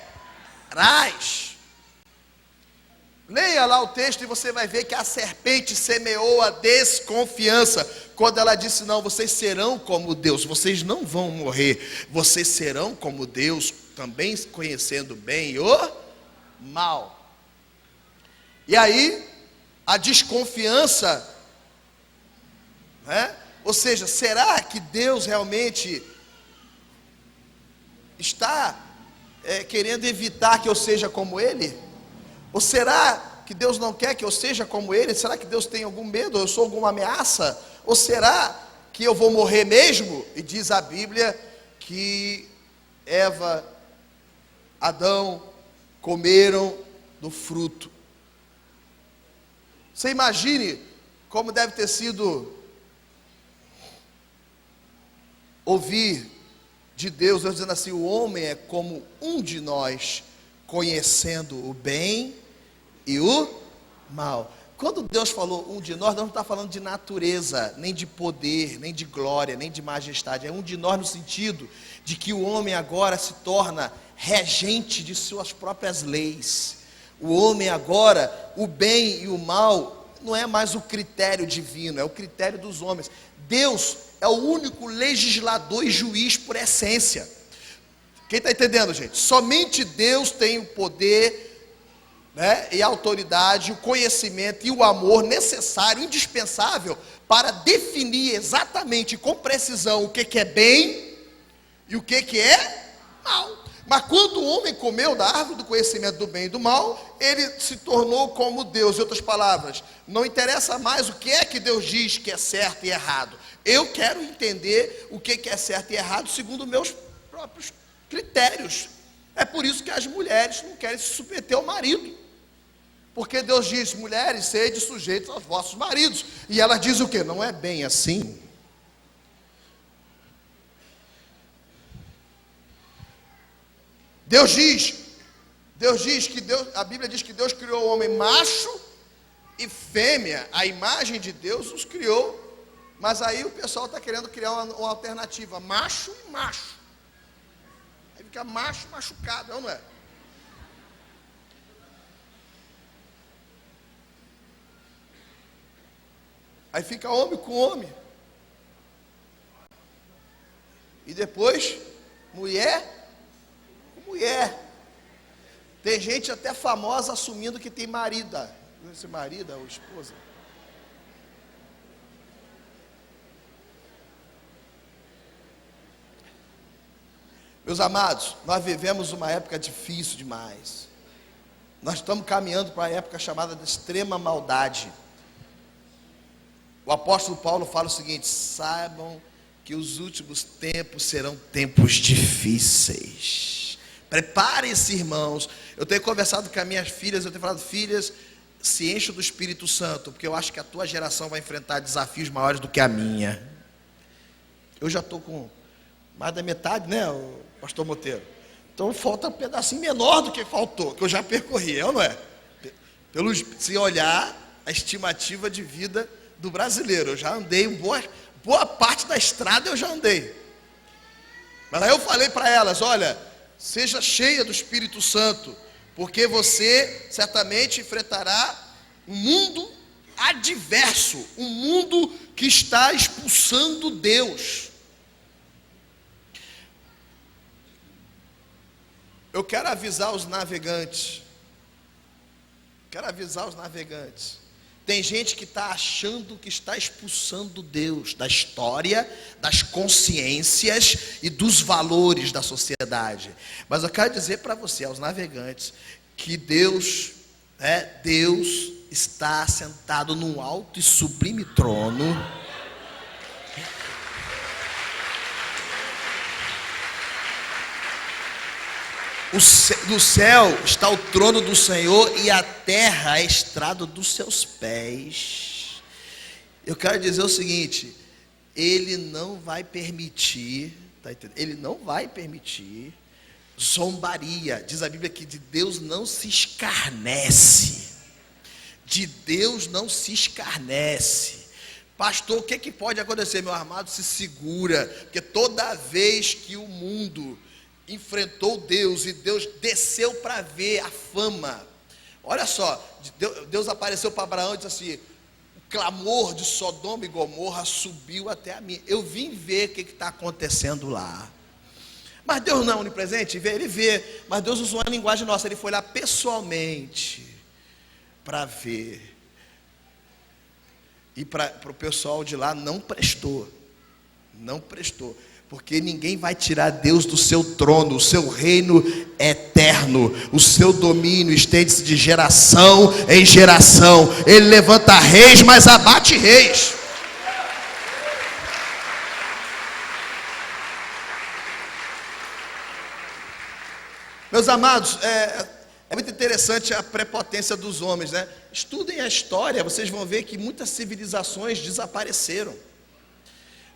S1: Leia lá o texto e você vai ver que a serpente semeou a desconfiança, quando ela disse: não, vocês serão como Deus, vocês não vão morrer, vocês serão como Deus, também conhecendo o bem e o mal. E aí, a desconfiança, né? Ou seja, será que Deus realmente está querendo evitar que eu seja como Ele? Ou será que Deus não quer que eu seja como Ele? Será que Deus tem algum medo? Eu sou alguma ameaça? Ou será que eu vou morrer mesmo? E diz a Bíblia que Eva, Adão comeram do fruto. Você imagine como deve ter sido ouvir de Deus dizendo assim: o homem é como um de nós, conhecendo o bem e o mal. Quando Deus falou um de nós, não está falando de natureza, nem de poder, nem de glória, nem de majestade. É um de nós no sentido de que o homem agora se torna regente de suas próprias leis. O homem agora, o bem e o mal, não é mais o critério divino, é o critério dos homens. Deus é o único legislador e juiz por essência. Quem está entendendo, gente? Somente Deus tem o poder, né, e a autoridade, o conhecimento e o amor necessário, indispensável, para definir exatamente, com precisão, o que é bem e o que é mal. Mas quando o homem comeu da árvore do conhecimento do bem e do mal, ele se tornou como Deus. Em outras palavras, não interessa mais o que é que Deus diz que é certo e errado. Eu quero entender o que é certo e errado segundo meus próprios critérios. É por isso que as mulheres não querem se submeter ao marido. Porque Deus diz: mulheres, sede sujeitos aos vossos maridos. E elas dizem o quê? Não é bem assim. Deus diz que a Bíblia diz que Deus criou o homem macho e fêmea, a imagem de Deus os criou, mas aí o pessoal está querendo criar uma alternativa, macho e macho, aí fica macho machucado, não é? Aí fica homem com homem, e depois mulher. Tem gente até famosa assumindo que tem marida. Esse marido ou esposa. Meus amados, nós vivemos uma época difícil demais. Nós estamos caminhando para a época chamada de extrema maldade. O apóstolo Paulo fala o seguinte: saibam que os últimos tempos serão tempos difíceis. Preparem-se, irmãos. Eu tenho conversado com as minhas filhas, eu tenho falado: filhas, se encha do Espírito Santo, porque eu acho que a tua geração vai enfrentar desafios maiores do que a minha. Eu já estou com mais da metade, né, o pastor Monteiro? Então falta um pedacinho menor do que faltou, que eu já percorri, não é? Se olhar a estimativa de vida do brasileiro, eu já andei boa parte da estrada, eu já andei. Mas aí eu falei para elas: olha, seja cheia do Espírito Santo, porque você certamente enfrentará um mundo adverso, um mundo que está expulsando Deus. Eu quero avisar os navegantes. Tem gente que está achando que está expulsando Deus da história, das consciências e dos valores da sociedade. Mas eu quero dizer para você, aos navegantes, que Deus está sentado num alto e sublime trono. No céu está o trono do Senhor e a terra é estrado dos seus pés. Eu quero dizer o seguinte: Ele não vai permitir, tá entendendo? Ele não vai permitir zombaria. Diz a Bíblia que de Deus não se escarnece. De Deus não se escarnece. Pastor, o que pode acontecer? Meu amado, se segura, porque toda vez que o mundo enfrentou Deus e Deus desceu para ver a fama, Olha só, Deus apareceu para Abraão e disse assim: o clamor de Sodoma e Gomorra subiu até a mim. Eu vim ver o que está acontecendo lá. Mas Deus não é onipresente, ele vê, mas Deus usou uma linguagem nossa, ele foi lá pessoalmente para ver. E para o pessoal de lá não prestou, porque ninguém vai tirar Deus do seu trono. O seu reino é eterno, o seu domínio estende-se de geração em geração. Ele levanta reis, mas abate reis. Meus amados, é muito interessante a prepotência dos homens, né? Estudem a história, vocês vão ver que muitas civilizações desapareceram.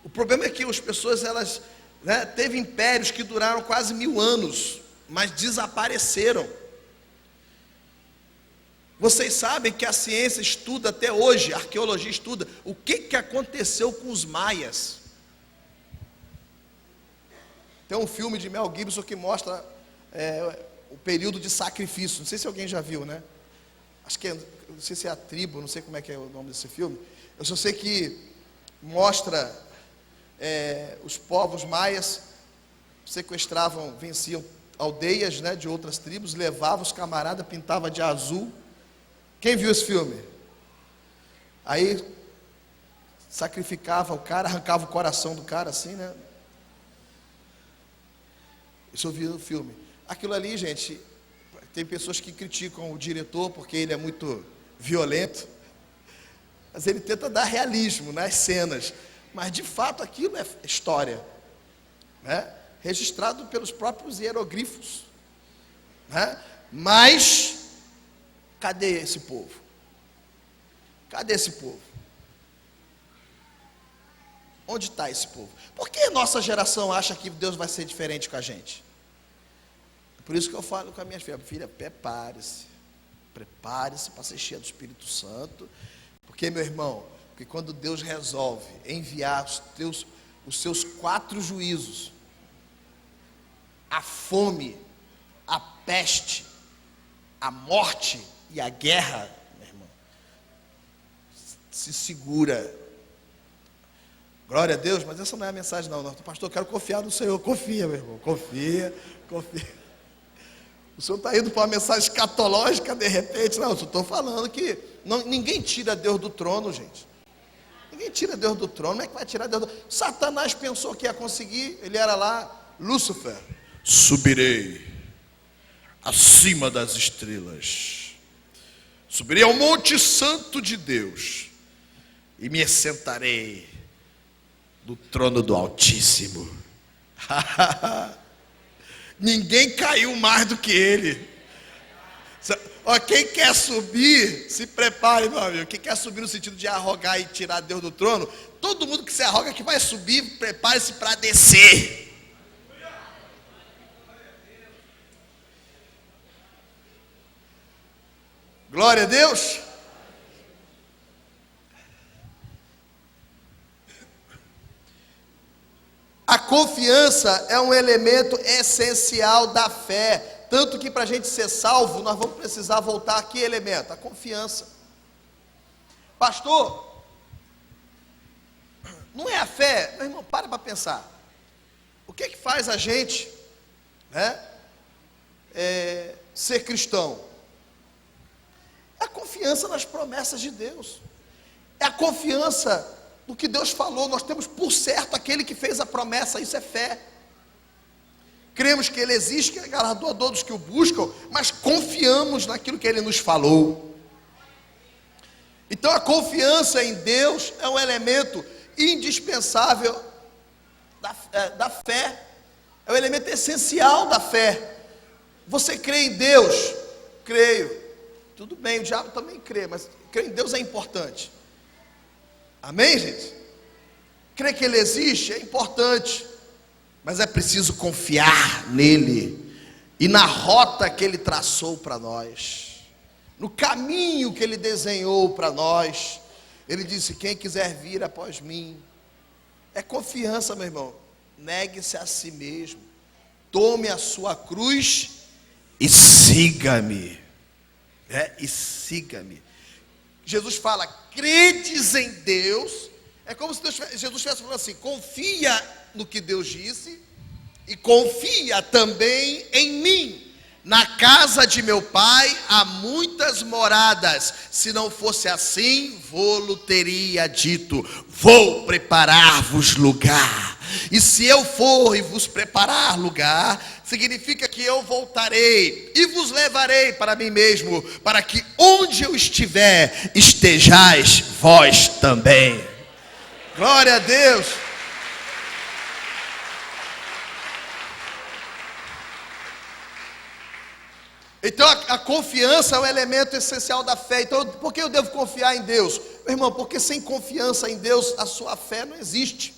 S1: O problema é que as pessoas, elas, né, teve impérios que duraram quase 1000 anos, mas desapareceram. Vocês sabem que a ciência estuda até hoje, a arqueologia estuda, o que aconteceu com os maias. Tem um filme de Mel Gibson que mostra o período de sacrifício. Não sei se alguém já viu, né? Acho que não sei se é a tribo, não sei como é que é o nome desse filme. Eu só sei que mostra os povos maias sequestravam, venciam aldeias, né, de outras tribos, levavam os camaradas, pintava de azul. Quem viu esse filme? Aí sacrificava o cara, arrancava o coração do cara assim, né? Isso eu vi no filme. Aquilo ali, gente, tem pessoas que criticam o diretor porque ele é muito violento, mas ele tenta dar realismo nas cenas, mas de fato aquilo é história, né? Registrado pelos próprios hieroglifos, né? Mas cadê esse povo? Cadê esse povo? Onde está esse povo? Por que nossa geração acha que Deus vai ser diferente com a gente? Por isso que eu falo com a minha filha: filha, prepare-se para ser cheia do Espírito Santo, porque, meu irmão, porque quando Deus resolve enviar os seus 4 juízos, a fome, a peste, a morte e a guerra, meu irmão, se segura. Glória a Deus, mas essa não é a mensagem não. Pastor, eu quero confiar no Senhor. Confia, meu irmão, confia. O senhor está indo para uma mensagem escatológica de repente? Não, eu estou falando que ninguém tira Deus do trono, gente. Ninguém tira Deus do trono. Como é que vai tirar Deus do trono? Satanás pensou que ia conseguir. Ele era lá, Lúcifer. Subirei acima das estrelas. Subirei ao monte santo de Deus e me assentarei no trono do Altíssimo. Ninguém caiu mais do que ele. Ó, quem quer subir, se prepare, meu amigo. Quem quer subir no sentido de arrogar e tirar Deus do trono, todo mundo que se arroga que vai subir, prepare-se para descer. Glória a Deus. A confiança é um elemento essencial da fé. Tanto que para a gente ser salvo, nós vamos precisar voltar a que elemento? A confiança. Pastor, não é a fé? Meu irmão, para pensar. O que faz a gente, né, ser cristão? É a confiança nas promessas de Deus. É a confiança no que Deus falou. Nós temos por certo aquele que fez a promessa. Isso é fé. Cremos que Ele existe, que é galardoador dos que o buscam, mas confiamos naquilo que Ele nos falou. Então a confiança em Deus é um elemento indispensável da fé. É um elemento essencial da fé. Você crê em Deus? Creio. Tudo bem, o diabo também crê, mas crer em Deus é importante. Amém, gente? Crer que Ele existe é importante, mas é preciso confiar nele e na rota que Ele traçou para nós, no caminho que Ele desenhou para nós. Ele disse: quem quiser vir após mim. É confiança, meu irmão. Negue-se a si mesmo, tome a sua cruz e siga-me. e siga-me. Jesus fala, credes em Deus. É como se Jesus estivesse falando assim, confia no que Deus disse e confia também em mim. Na casa de meu pai há muitas moradas, se não fosse assim, vou-lo teria dito, vou preparar-vos lugar. E se eu for e vos preparar lugar, significa que eu voltarei e vos levarei para mim mesmo, para que onde eu estiver, estejais vós também. Glória a Deus. Então a confiança é um elemento essencial da fé. Então por que eu devo confiar em Deus? Meu irmão, porque sem confiança em Deus a sua fé não existe.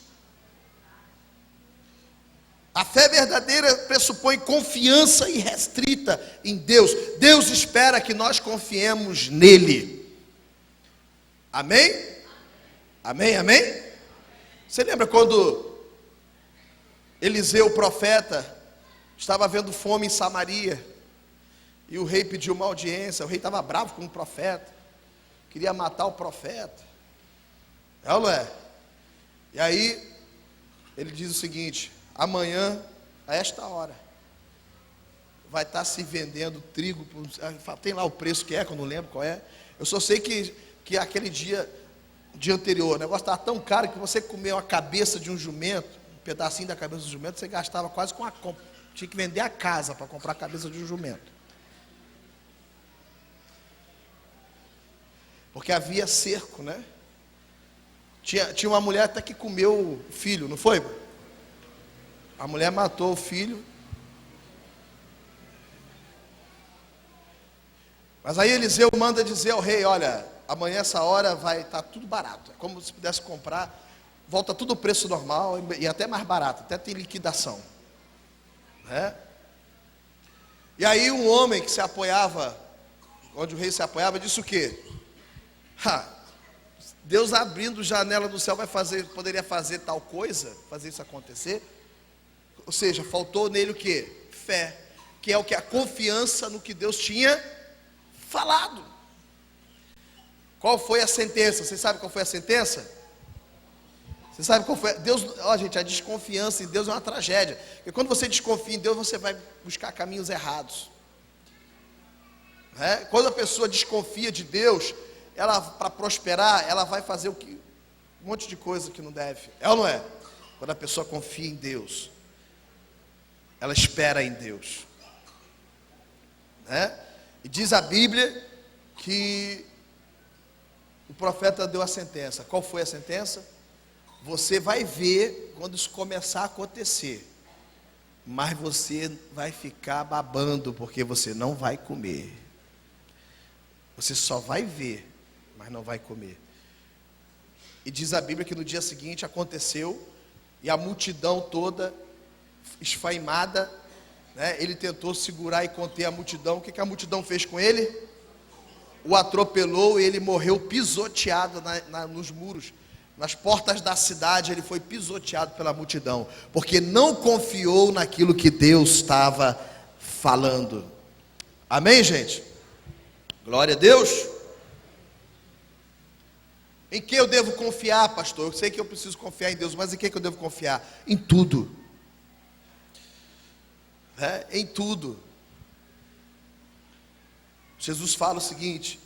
S1: A fé verdadeira pressupõe confiança irrestrita em Deus. Deus espera que nós confiemos nele. Amém? Amém, amém? Você lembra quando Eliseu, o profeta, estava vendo fome em Samaria? E o rei pediu uma audiência, o rei estava bravo com o profeta, queria matar o profeta. É ou não é? E aí, ele diz o seguinte, amanhã, a esta hora, vai estar se vendendo trigo, tem lá o preço que é, que eu não lembro qual é. Eu só sei que aquele dia anterior, o negócio estava tão caro que você comeu a cabeça de um jumento, um pedacinho da cabeça do jumento, você gastava quase com a compra. Tinha que vender a casa para comprar a cabeça de um jumento. Porque havia cerco, né? Tinha uma mulher até que comeu o filho, não foi? A mulher matou o filho. Mas aí Eliseu manda dizer ao rei, olha, amanhã essa hora vai estar tudo barato. É como se pudesse comprar, volta tudo o preço normal e até mais barato, até tem liquidação. Né? E aí um homem que se apoiava, onde o rei se apoiava, disse o quê? Deus abrindo janela do céu poderia fazer tal coisa, fazer isso acontecer. Ou seja, faltou nele o quê? Fé, que é o que? A confiança no que Deus tinha falado. Qual foi a sentença? Você sabe qual foi a sentença? Você sabe qual foi? Deus, gente, a desconfiança em Deus é uma tragédia. Porque quando você desconfia em Deus, você vai buscar caminhos errados. Quando a pessoa desconfia de Deus, ela, para prosperar, ela vai fazer um monte de coisa que não deve. É ou não é? Quando a pessoa confia em Deus, ela espera em Deus. E diz a Bíblia que o profeta deu a sentença. Qual foi a sentença? Você vai ver quando isso começar a acontecer, mas você vai ficar babando, porque você não vai comer. Você só vai ver, mas não vai comer. E diz a Bíblia que no dia seguinte aconteceu, e a multidão toda esfaimada, ele tentou segurar e conter a multidão. O que a multidão fez com ele? O atropelou e ele morreu pisoteado nos muros, nas portas da cidade. Ele foi pisoteado pela multidão, porque não confiou naquilo que Deus estava falando. Amém, gente? Glória a Deus. Em que eu devo confiar, pastor? Eu sei que eu preciso confiar em Deus, mas em que eu devo confiar? Em tudo. Em tudo. Jesus fala o seguinte: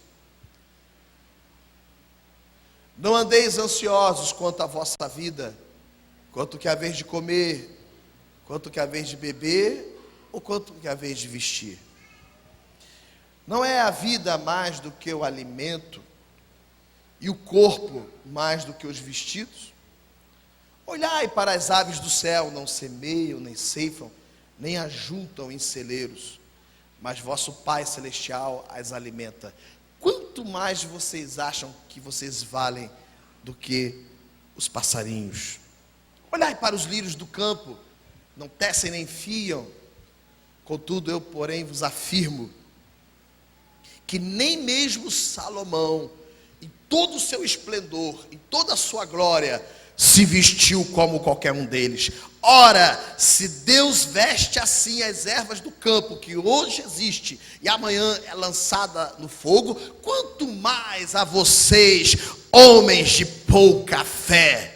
S1: não andeis ansiosos quanto à vossa vida, quanto que haveis de comer, quanto que haveis de beber, ou quanto que haveis de vestir. Não é a vida mais do que o alimento, e o corpo mais do que os vestidos? Olhai para as aves do céu, não semeiam, nem ceifam, nem ajuntam em celeiros, mas vosso Pai Celestial as alimenta. Quanto mais vocês acham que vocês valem do que os passarinhos? Olhai para os lírios do campo, não tecem nem fiam, contudo eu, porém, vos afirmo, que nem mesmo Salomão, em todo o seu esplendor, em toda a sua glória, se vestiu como qualquer um deles. Ora, se Deus veste assim as ervas do campo, que hoje existe e amanhã é lançada no fogo, quanto mais a vocês, homens de pouca fé.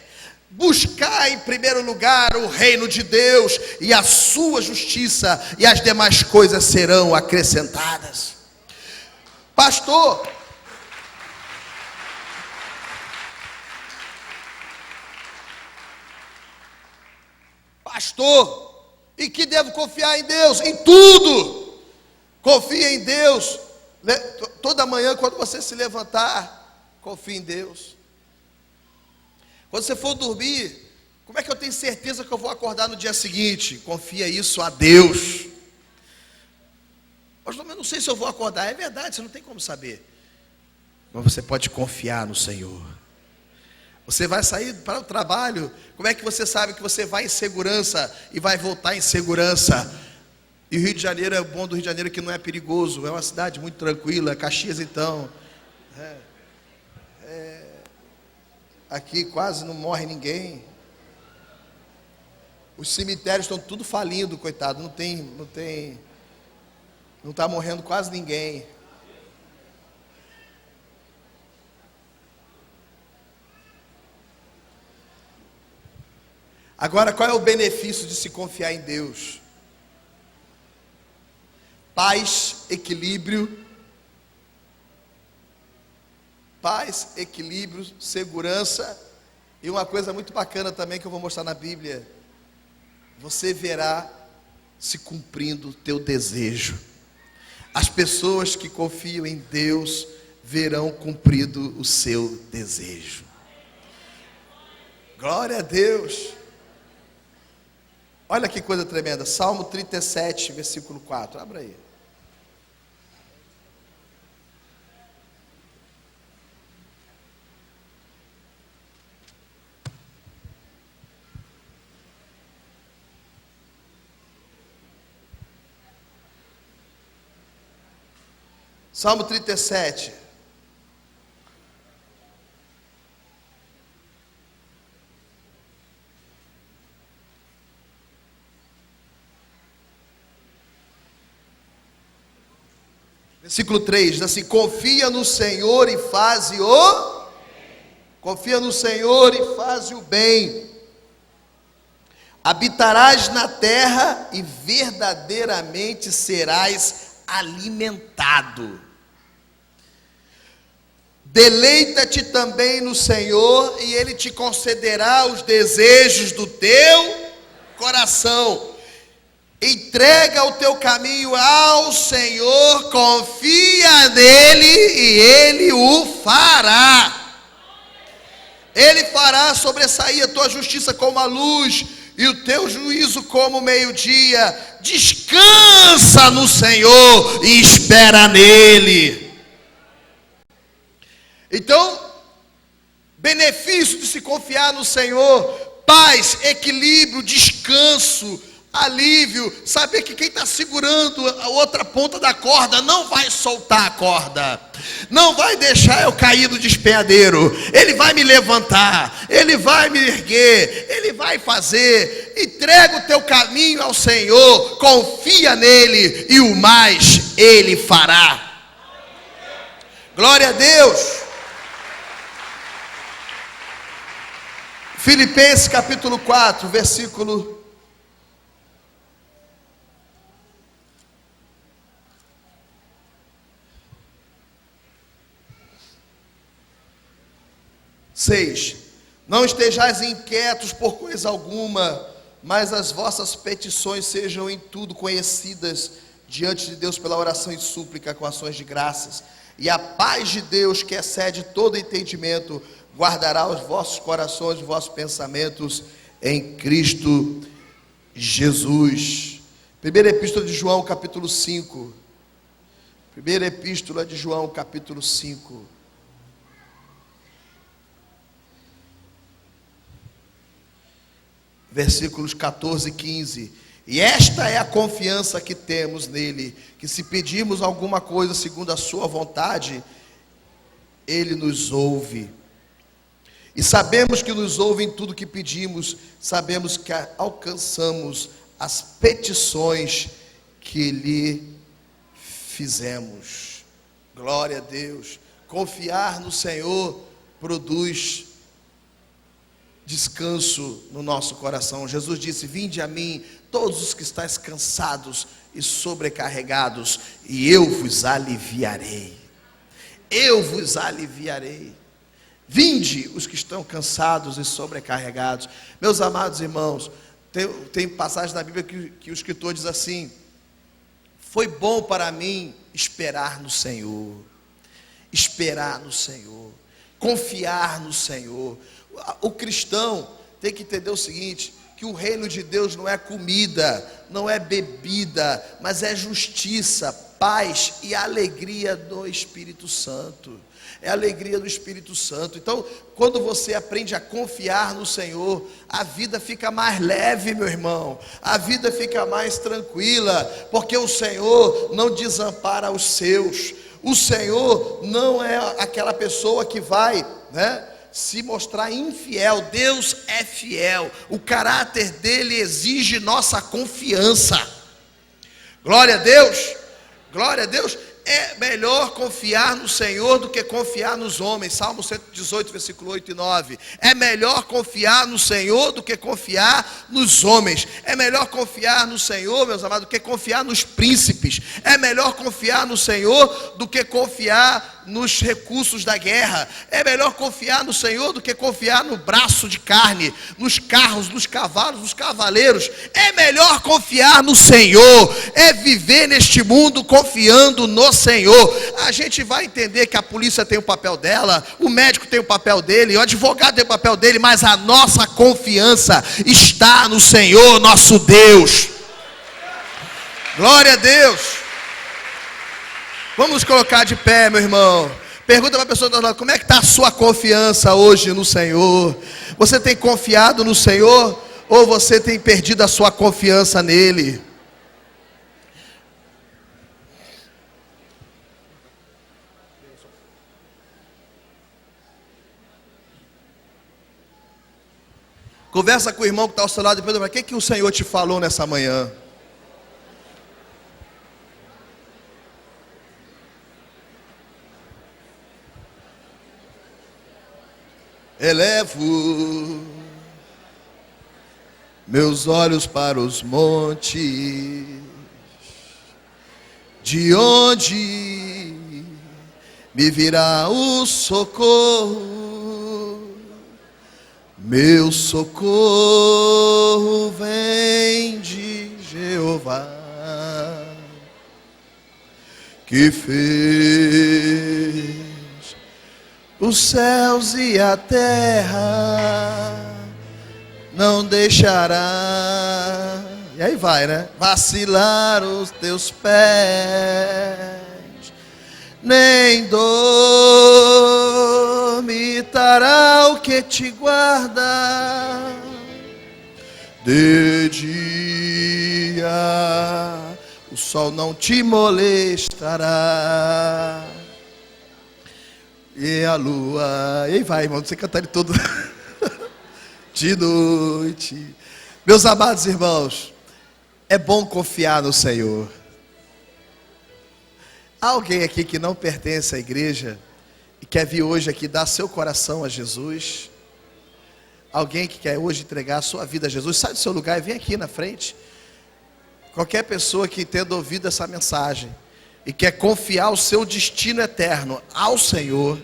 S1: Buscai em primeiro lugar o reino de Deus e a sua justiça, e as demais coisas serão acrescentadas. Pastor, e que devo confiar em Deus? Em tudo. Confia em Deus. Toda manhã, quando você se levantar, confie em Deus. Quando você for dormir, como é que eu tenho certeza que eu vou acordar no dia seguinte? Confia isso a Deus. Mas eu não sei se eu vou acordar. É verdade, você não tem como saber. Mas você pode confiar no Senhor. Você vai sair para o trabalho, como é que você sabe que você vai em segurança e vai voltar em segurança? E o Rio de Janeiro é bom do Rio de Janeiro que não é perigoso, é uma cidade muito tranquila. Caxias então, aqui quase não morre ninguém. Os cemitérios estão tudo falindo, coitado, não está morrendo quase ninguém. Agora, qual é o benefício de se confiar em Deus? Paz, equilíbrio, segurança, e uma coisa muito bacana também que eu vou mostrar na Bíblia: você verá se cumprindo o teu desejo. As pessoas que confiam em Deus verão cumprido o seu desejo. Glória a Deus. Olha que coisa tremenda, Salmo 37, versículo 4, abra aí. Salmo 37. Versículo 3, diz assim: confia no Senhor e faze o bem. Habitarás na terra e verdadeiramente serás alimentado. Deleita-te também no Senhor e Ele te concederá os desejos do teu coração. Entrega o teu caminho ao Senhor, confia nele e Ele o fará. Ele fará sobressair a tua justiça como a luz e o teu juízo como o meio-dia. Descansa no Senhor e espera nele. Então, benefício de se confiar no Senhor: paz, equilíbrio, descanso, alívio, saber que quem está segurando a outra ponta da corda não vai soltar a corda, não vai deixar eu cair do despenhadeiro, Ele vai me levantar, Ele vai me erguer, Ele vai fazer. Entrega o teu caminho ao Senhor, confia nele e o mais Ele fará. Glória a Deus. Filipenses capítulo 4, versículo 6. Não estejais inquietos por coisa alguma, mas as vossas petições sejam em tudo conhecidas diante de Deus pela oração e súplica com ações de graças. E a paz de Deus, que excede todo entendimento, guardará os vossos corações e os vossos pensamentos em Cristo Jesus. Primeira Epístola de João, capítulo 5. Primeira Epístola de João, capítulo 5. Versículos 14 e 15. E esta é a confiança que temos nele, que se pedirmos alguma coisa segundo a sua vontade, ele nos ouve. E sabemos que nos ouve em tudo que pedimos, sabemos que alcançamos as petições que lhe fizemos. Glória a Deus. Confiar no Senhor produz descanso no nosso coração. Jesus disse: vinde a mim, todos os que estáis cansados e sobrecarregados, e eu vos aliviarei. Eu vos aliviarei. Vinde os que estão cansados e sobrecarregados. Meus amados irmãos, tem passagem na Bíblia que o escritor diz assim: foi bom para mim esperar no Senhor. Esperar no Senhor, confiar no Senhor. O cristão tem que entender o seguinte: que o reino de Deus não é comida, não é bebida, mas é justiça, paz e alegria do Espírito Santo. É a alegria do Espírito Santo. Então, quando você aprende a confiar no Senhor, a vida fica mais leve, meu irmão. A vida fica mais tranquila, porque o Senhor não desampara os seus. O Senhor não é aquela pessoa que vai, se mostrar infiel. Deus é fiel. O caráter dele exige nossa confiança. Glória a Deus. Glória a Deus. É melhor confiar no Senhor do que confiar nos homens. Salmo 118, versículo 8 e 9. É melhor confiar no Senhor do que confiar nos homens. É melhor confiar no Senhor, meus amados, do que confiar nos príncipes. É melhor confiar no Senhor do que confiar nos recursos da guerra. É melhor confiar no Senhor do que confiar no braço de carne, nos carros, nos cavalos, nos cavaleiros. É melhor confiar no Senhor. É viver neste mundo confiando no Senhor. A gente vai entender que a polícia tem o papel dela, o médico tem o papel dele, o advogado tem o papel dele, mas a nossa confiança está no Senhor, nosso Deus. Glória a Deus. Vamos colocar de pé, meu irmão. Pergunta para a pessoa do outro lado: como é que está a sua confiança hoje no Senhor? Você tem confiado no Senhor ou você tem perdido a sua confiança nele? Conversa com o irmão que está ao seu lado e pergunta: o que o Senhor te falou nessa manhã? Elevo meus olhos para os montes, de onde me virá o socorro? Meu socorro vem de Jeová, que fez os céus e a terra. Não deixará, e aí vai, vacilar os teus pés, nem dormitará o que te guarda. De dia o sol não te molestará, e a lua, e aí vai, irmão, você cantar ele todo de noite. Meus amados irmãos, é bom confiar no Senhor. Há alguém aqui que não pertence à igreja e quer vir hoje aqui dar seu coração a Jesus? Alguém que quer hoje entregar a sua vida a Jesus? Sai do seu lugar e vem aqui na frente. Qualquer pessoa que tenha ouvido essa mensagem e quer confiar o seu destino eterno ao Senhor,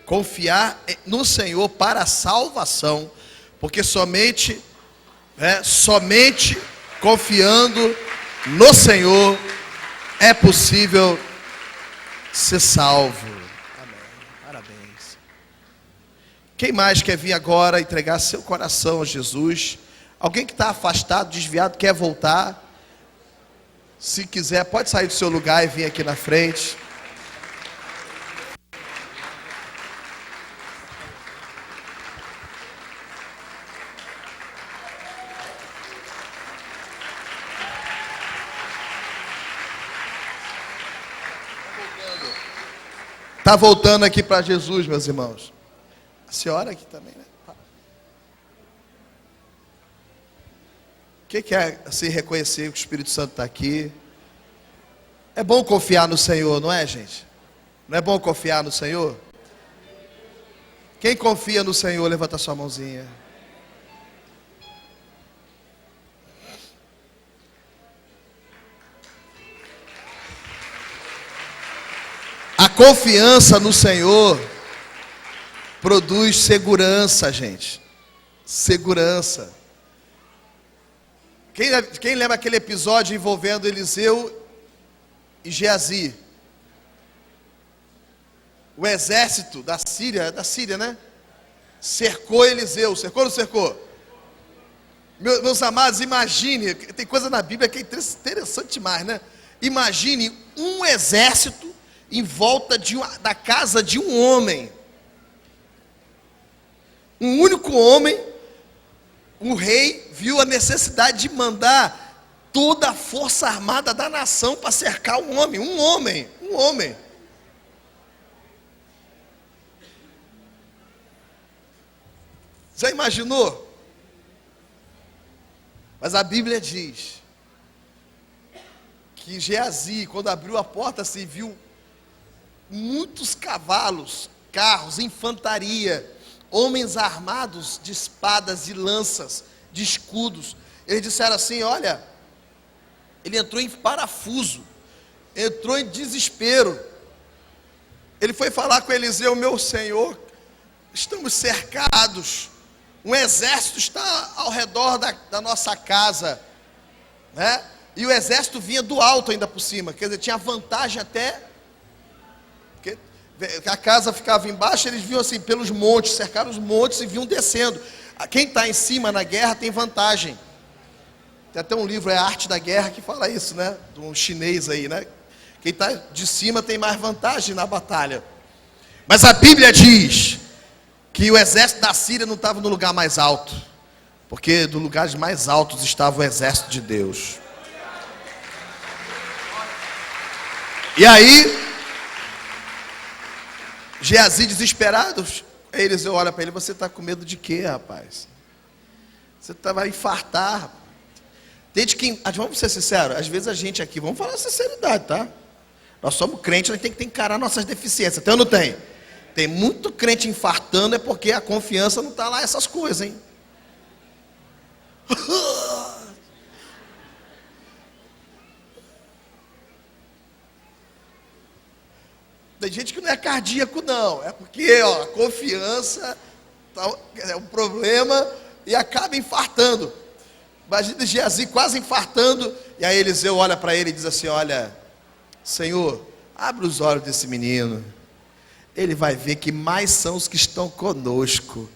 S1: confiar no Senhor para a salvação, porque somente confiando no Senhor é possível ser salvo. Amém. Parabéns. Quem mais quer vir agora entregar seu coração a Jesus? Alguém que está afastado, desviado, quer voltar? Se quiser, pode sair do seu lugar e vir aqui na frente. Está voltando aqui para Jesus, meus irmãos. A senhora aqui também, né? O que é assim, reconhecer que o Espírito Santo está aqui? É bom confiar no Senhor, não é, gente? Não é bom confiar no Senhor? Quem confia no Senhor, levanta sua mãozinha. A confiança no Senhor produz segurança, gente. Segurança. Quem lembra aquele episódio envolvendo Eliseu e Geazi? O exército da Síria, né? Cercou Eliseu. Cercou ou não cercou? Meus amados, imagine, tem coisa na Bíblia que é interessante demais, né? Imagine um exército em volta da casa de um homem. Um único homem. O rei viu a necessidade de mandar toda a força armada da nação para cercar um homem. Um homem. Já imaginou? Mas a Bíblia diz que Geazi, quando abriu a porta, se viu muitos cavalos, carros, infantaria, homens armados de espadas e lanças, de escudos. Eles disseram assim, olha, ele entrou em parafuso, entrou em desespero. Ele foi falar com Eliseu, meu senhor, estamos cercados, um exército está ao redor da nossa casa, né? E o exército vinha do alto ainda por cima, quer dizer, tinha vantagem até, porque a casa ficava embaixo, eles vinham assim pelos montes, cercaram os montes e vinham descendo. Quem está em cima na guerra tem vantagem. Tem até um livro, é a Arte da Guerra, que fala isso, né? De um chinês aí, né? Quem está de cima tem mais vantagem na batalha. Mas a Bíblia diz que o exército da Síria não estava no lugar mais alto, porque dos lugares mais altos estava o exército de Deus. E aí, Geazi desesperado, Eliseu olha para ele, você está com medo de quê, rapaz? Você vai infartar. Vamos ser sinceros, às vezes a gente aqui, vamos falar a sinceridade, tá? Nós somos crentes, a gente tem que encarar nossas deficiências, tem ou não tem? Tem muito crente infartando, é porque a confiança não está lá essas coisas, hein? Tem gente que não é cardíaco, não. É porque a confiança é um problema e acaba infartando. Imagina Geazi quase infartando. E aí Eliseu olha para ele e diz assim, olha, Senhor, abre os olhos desse menino. Ele vai ver que mais são os que estão conosco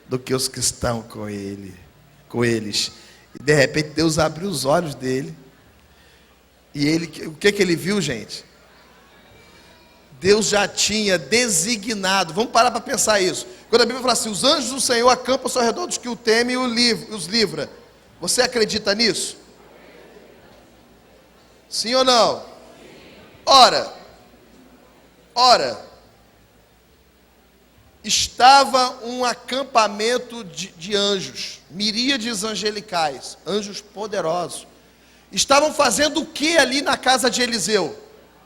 S1: do que os que estão com eles. E de repente Deus abriu os olhos dele. E o que ele viu, gente? Deus já tinha designado, vamos parar para pensar isso. Quando a Bíblia fala assim, os anjos do Senhor acampam ao redor dos que o temem e os livra. Você acredita nisso? Sim ou não? Ora, estava um acampamento de anjos, miríades angelicais, anjos poderosos. Estavam fazendo o que ali na casa de Eliseu?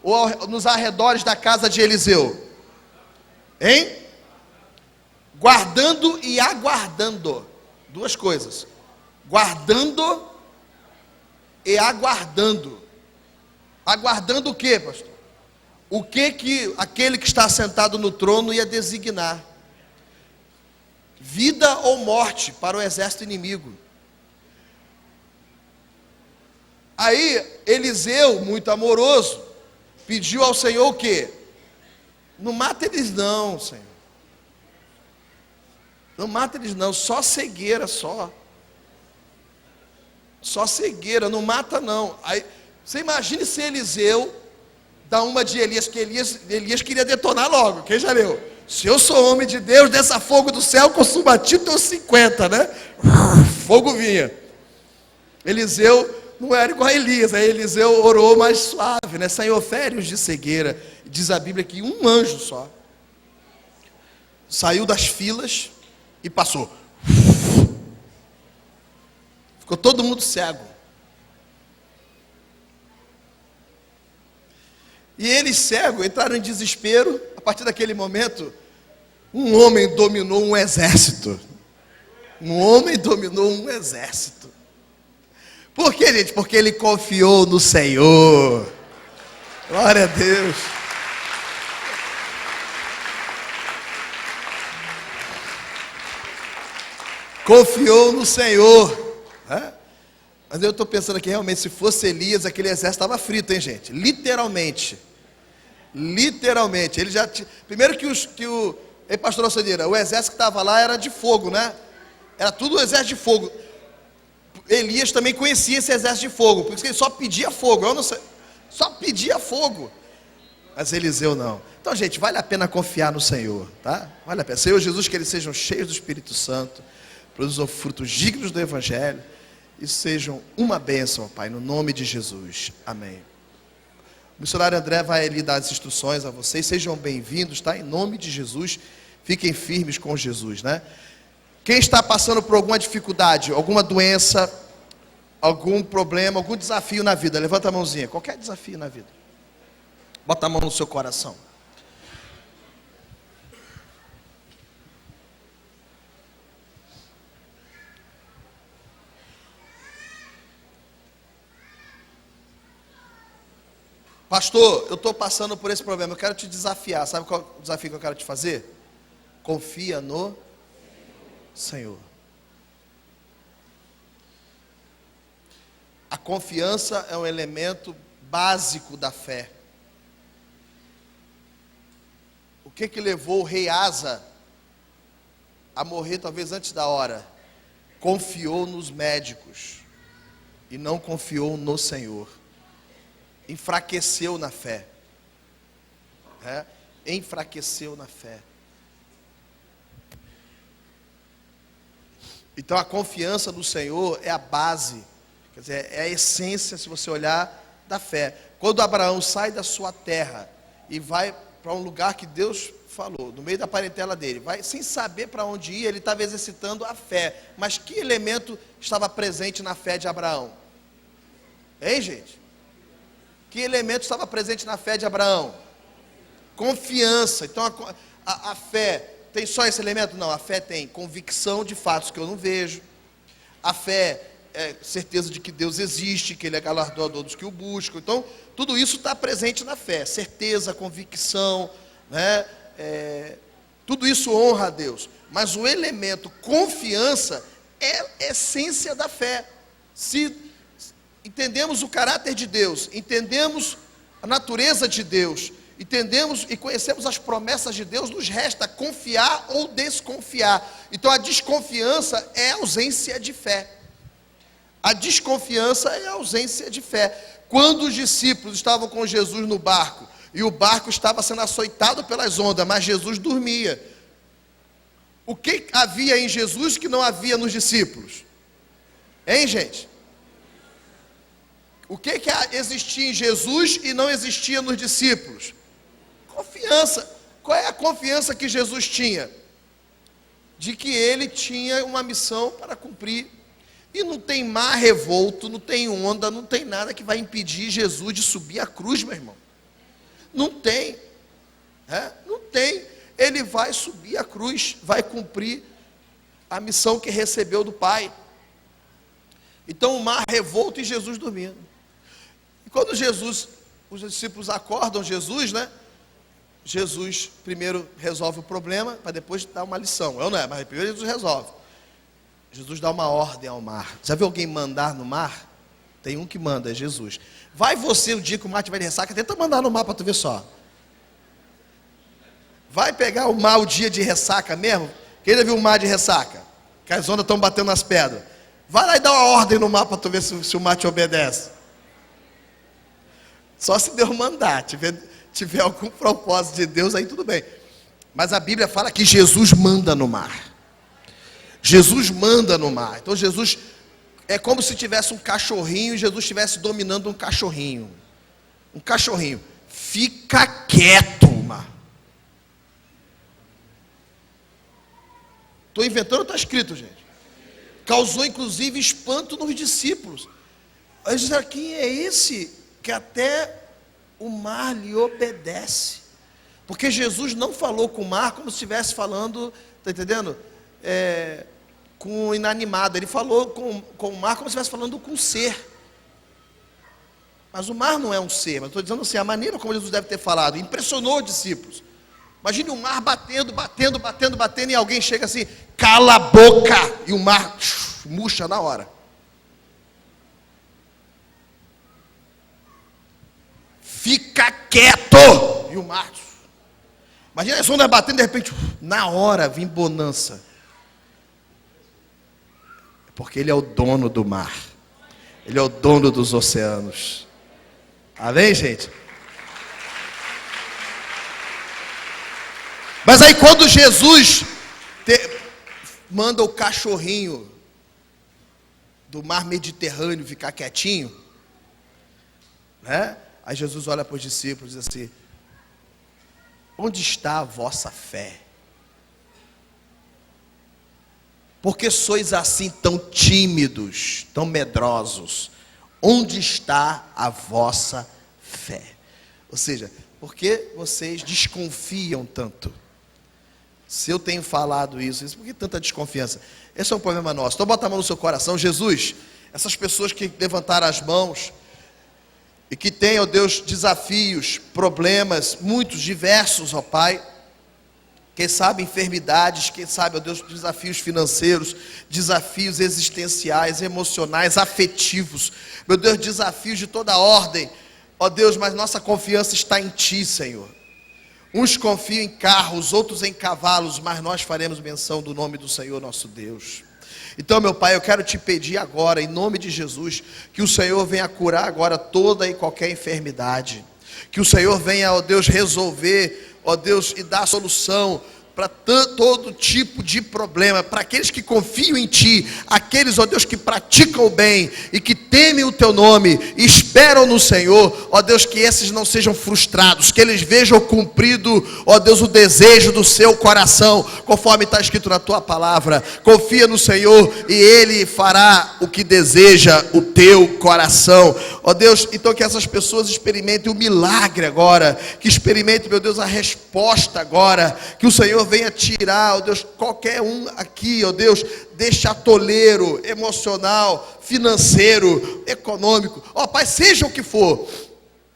S1: Ou nos arredores da casa de Eliseu? Hein? Guardando e aguardando. Duas coisas. Guardando e aguardando. Aguardando o que, pastor? O que aquele que está sentado no trono ia designar? Vida ou morte para o exército inimigo. Aí, Eliseu, muito amoroso, pediu ao Senhor o quê? Não mata eles não, Senhor. Não mata eles não, só cegueira, só. Só cegueira, não mata não. Aí, você imagine se Eliseu dá uma de Elias, que Elias queria detonar logo. Quem já leu? Se eu sou homem de Deus, dessa fogo do céu, consuma tiro, tenho 50, né? Fogo vinha. Eliseu não era igual a Elias, aí Eliseu orou mais suave, né? Senhor, fere-os de cegueira. Diz a Bíblia que um anjo só. saiu das filas e passou. Ficou todo mundo cego. E eles cegos entraram em desespero. A partir daquele momento, um homem dominou um exército. Um homem dominou um exército. Por quê, gente? Porque ele confiou no Senhor. Glória a Deus. Confiou no Senhor. Mas eu estou pensando aqui, realmente, se fosse Elias, aquele exército estava frito, hein, gente? Literalmente. Literalmente. Ele já primeiro Ei, pastor Alcedeira, o exército que estava lá era de fogo, né? Era tudo exército de fogo. Elias também conhecia esse exército de fogo, porque ele só pedia fogo. Eu não sei, só pedia fogo. Mas Eliseu não. Então, gente, vale a pena confiar no Senhor, tá? Vale a pena. Senhor Jesus, que eles sejam cheios do Espírito Santo, produzam frutos dignos do Evangelho e sejam uma bênção, Pai, no nome de Jesus. Amém. O missionário André vai lhe dar as instruções a vocês. Sejam bem-vindos, tá? Em nome de Jesus. Fiquem firmes com Jesus, né? Quem está passando por alguma dificuldade, alguma doença, algum problema, algum desafio na vida, levanta a mãozinha. Qualquer desafio na vida. Bota a mão no seu coração. Pastor, eu estou passando por esse problema, eu quero te desafiar. Sabe qual é o desafio que eu quero te fazer? Confia no Senhor. A confiança é um elemento básico da fé. O que levou o rei Asa a morrer talvez antes da hora? Confiou nos médicos e não confiou no Senhor. Enfraqueceu na fé. Enfraqueceu na fé. Então a confiança no Senhor é a base, quer dizer, é a essência, se você olhar, da fé. Quando Abraão sai da sua terra e vai para um lugar que Deus falou, no meio da parentela dele, vai sem saber para onde ir, ele estava exercitando a fé. Mas que elemento estava presente na fé de Abraão? Hein, gente? Que elemento estava presente na fé de Abraão? Confiança. Então a fé tem só esse elemento? Não, a fé tem convicção de fatos que eu não vejo. A fé é certeza de que Deus existe, que Ele é galardoador dos que o buscam. Então, tudo isso está presente na fé. Certeza, convicção, né? Tudo isso honra a Deus. Mas o elemento confiança é a essência da fé. Se entendemos o caráter de Deus, entendemos a natureza de Deus, entendemos e conhecemos as promessas de Deus, nos resta confiar ou desconfiar. Então a desconfiança é ausência de fé. A desconfiança é ausência de fé. Quando os discípulos estavam com Jesus no barco, e o barco estava sendo açoitado pelas ondas, mas Jesus dormia. O que havia em Jesus que não havia nos discípulos? Hein, gente? O que existia em Jesus e não existia nos discípulos? Confiança. Qual é a confiança que Jesus tinha? De que ele tinha uma missão para cumprir. E não tem mar revolto, não tem onda, não tem nada que vai impedir Jesus de subir a cruz, meu irmão. Não tem. Não tem. Ele vai subir a cruz, vai cumprir a missão que recebeu do Pai. Então o mar revolto e Jesus dormindo. E quando os discípulos acordam Jesus, né? Jesus primeiro resolve o problema, para depois dar uma lição. Eu não é, mas primeiro Jesus resolve. Jesus dá uma ordem ao mar. Já viu alguém mandar no mar? Tem um que manda, é Jesus. Vai você o dia que o mar estiver de ressaca, tenta mandar no mar para tu ver só. Vai pegar o mar o dia de ressaca mesmo? Quem já viu o mar de ressaca? Que as ondas estão batendo nas pedras. Vai lá e dá uma ordem no mar para tu ver se o mar te obedece. Só se Deus mandar, tiver algum propósito de Deus, aí tudo bem. Mas a Bíblia fala que Jesus manda no mar. Jesus manda no mar. Então Jesus é como se tivesse um cachorrinho e Jesus estivesse dominando um cachorrinho. Um cachorrinho. Fica quieto, mar. Estou inventando, está escrito, gente. Causou inclusive espanto nos discípulos. Eles disseram: quem é esse que até o mar lhe obedece? Porque Jesus não falou com o mar como se estivesse falando, está entendendo? Com o inanimado. Ele falou com o mar como se estivesse falando com o ser. Mas o mar não é um ser. Mas estou dizendo assim, a maneira como Jesus deve ter falado impressionou os discípulos. Imagine o mar batendo, e alguém chega assim: cala a boca! E o mar murcha na hora. Fica quieto! E o mar. Imagina as ondas batendo, de repente, na hora vem bonança. Porque Ele é o dono do mar. Ele é o dono dos oceanos. Amém, gente? Mas aí quando Jesus manda o cachorrinho do mar Mediterrâneo ficar quietinho, né? Aí Jesus olha para os discípulos e diz assim: onde está a vossa fé? Por que sois assim tão tímidos, tão medrosos? Onde está a vossa fé? Ou seja, por que vocês desconfiam tanto? Se eu tenho falado isso, por que tanta desconfiança? Esse é um problema nosso. Então bota a mão no seu coração. Jesus, essas pessoas que levantaram as mãos e que têm, ó Deus, desafios, problemas, muitos, diversos, ó Pai. Quem sabe enfermidades, quem sabe, ó Deus, desafios financeiros, desafios existenciais, emocionais, afetivos. Meu Deus, desafios de toda ordem. Ó Deus, mas nossa confiança está em Ti, Senhor. Uns confiam em carros, outros em cavalos, mas nós faremos menção do nome do Senhor nosso Deus. Então, meu Pai, eu quero te pedir agora, em nome de Jesus, que o Senhor venha curar agora toda e qualquer enfermidade. Que o Senhor venha, ó Deus, resolver, ó Deus, e dar solução para todo tipo de problema, para aqueles que confiam em Ti, aqueles, ó Deus, que praticam o bem e que temem o Teu nome, e esperam no Senhor, ó Deus, que esses não sejam frustrados, que eles vejam cumprido, ó Deus, o desejo do seu coração, conforme está escrito na Tua palavra. Confia no Senhor e Ele fará o que deseja o teu coração, ó Deus. Então que essas pessoas experimentem o milagre agora, que experimentem, meu Deus, a resposta agora, que o Senhor venha tirar, ó Deus, qualquer um aqui, ó Deus, deste atoleiro emocional, financeiro, econômico, ó Pai, seja o que for,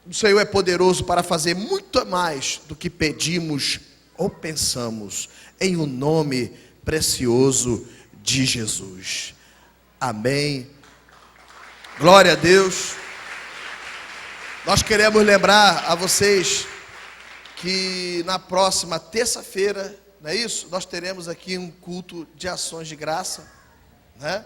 S1: o Senhor é poderoso para fazer muito mais do que pedimos ou pensamos, em o nome precioso de Jesus. Amém. Glória a Deus. Nós queremos lembrar a vocês que na próxima terça-feira, não é isso? Nós teremos aqui um culto de ações de graça, né?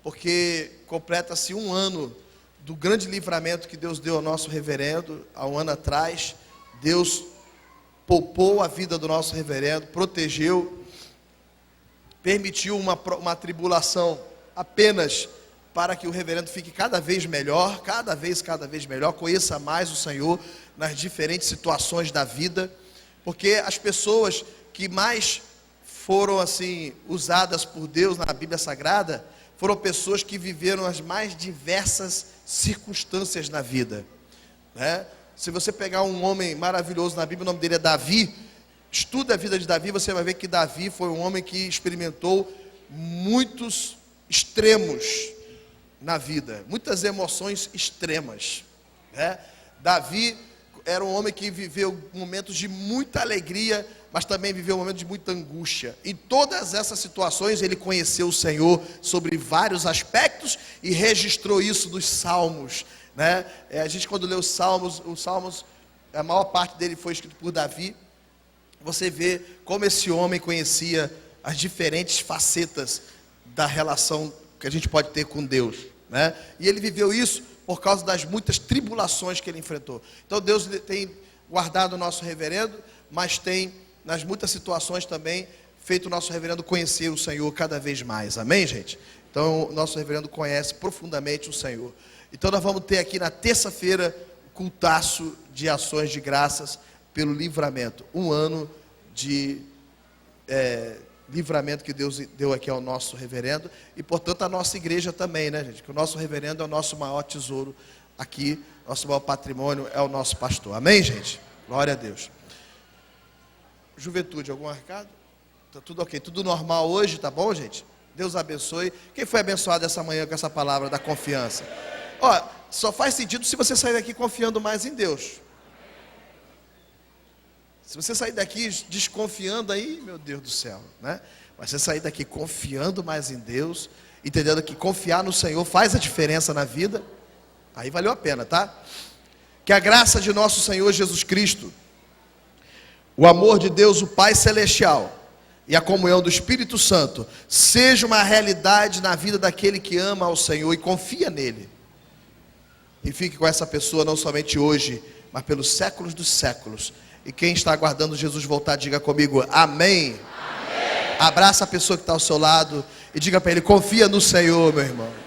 S1: Porque completa-se um ano do grande livramento que Deus deu ao nosso reverendo, há um ano atrás. Deus poupou a vida do nosso reverendo, protegeu, permitiu uma tribulação apenas para que o reverendo fique cada vez melhor, cada vez melhor, conheça mais o Senhor nas diferentes situações da vida, porque as pessoas que mais foram assim usadas por Deus na Bíblia Sagrada foram pessoas que viveram as mais diversas circunstâncias na vida, né? Se você pegar um homem maravilhoso na Bíblia, o nome dele é Davi, estuda a vida de Davi, você vai ver que Davi foi um homem que experimentou muitos extremos na vida, muitas emoções extremas, né? Davi era um homem que viveu momentos de muita alegria, mas também viveu momentos de muita angústia. Em todas essas situações ele conheceu o Senhor sobre vários aspectos e registrou isso nos Salmos, né? A gente quando lê os Salmos, a maior parte dele foi escrito por Davi. Você vê como esse homem conhecia as diferentes facetas da relação que a gente pode ter com Deus, né? E ele viveu isso por causa das muitas tribulações que ele enfrentou. Então Deus tem guardado o nosso reverendo, mas tem, nas muitas situações também, feito o nosso reverendo conhecer o Senhor cada vez mais. Amém, gente? Então o nosso reverendo conhece profundamente o Senhor. Então nós vamos ter aqui na terça-feira o cultaço de ações de graças pelo livramento. Um ano de livramento que Deus deu aqui ao nosso reverendo e, portanto, à nossa igreja também, né, gente? Que o nosso reverendo é o nosso maior tesouro aqui, nosso maior patrimônio é o nosso pastor. Amém, gente? Glória a Deus. Juventude, algum recado? Tá tudo ok, tudo normal hoje, tá bom, gente? Deus abençoe. Quem foi abençoado essa manhã com essa palavra da confiança? Ó, só faz sentido se você sair daqui confiando mais em Deus. Se você sair daqui desconfiando aí, meu Deus do céu, né? Mas você sair daqui confiando mais em Deus, entendendo que confiar no Senhor faz a diferença na vida, aí valeu a pena, tá? Que a graça de nosso Senhor Jesus Cristo, o amor de Deus, o Pai Celestial, e a comunhão do Espírito Santo, seja uma realidade na vida daquele que ama ao Senhor e confia nele. E fique com essa pessoa não somente hoje, mas pelos séculos dos séculos. E quem está aguardando Jesus voltar, diga comigo, amém. Amém. Abraça a pessoa que está ao seu lado e diga para ele, confia no Senhor, meu irmão.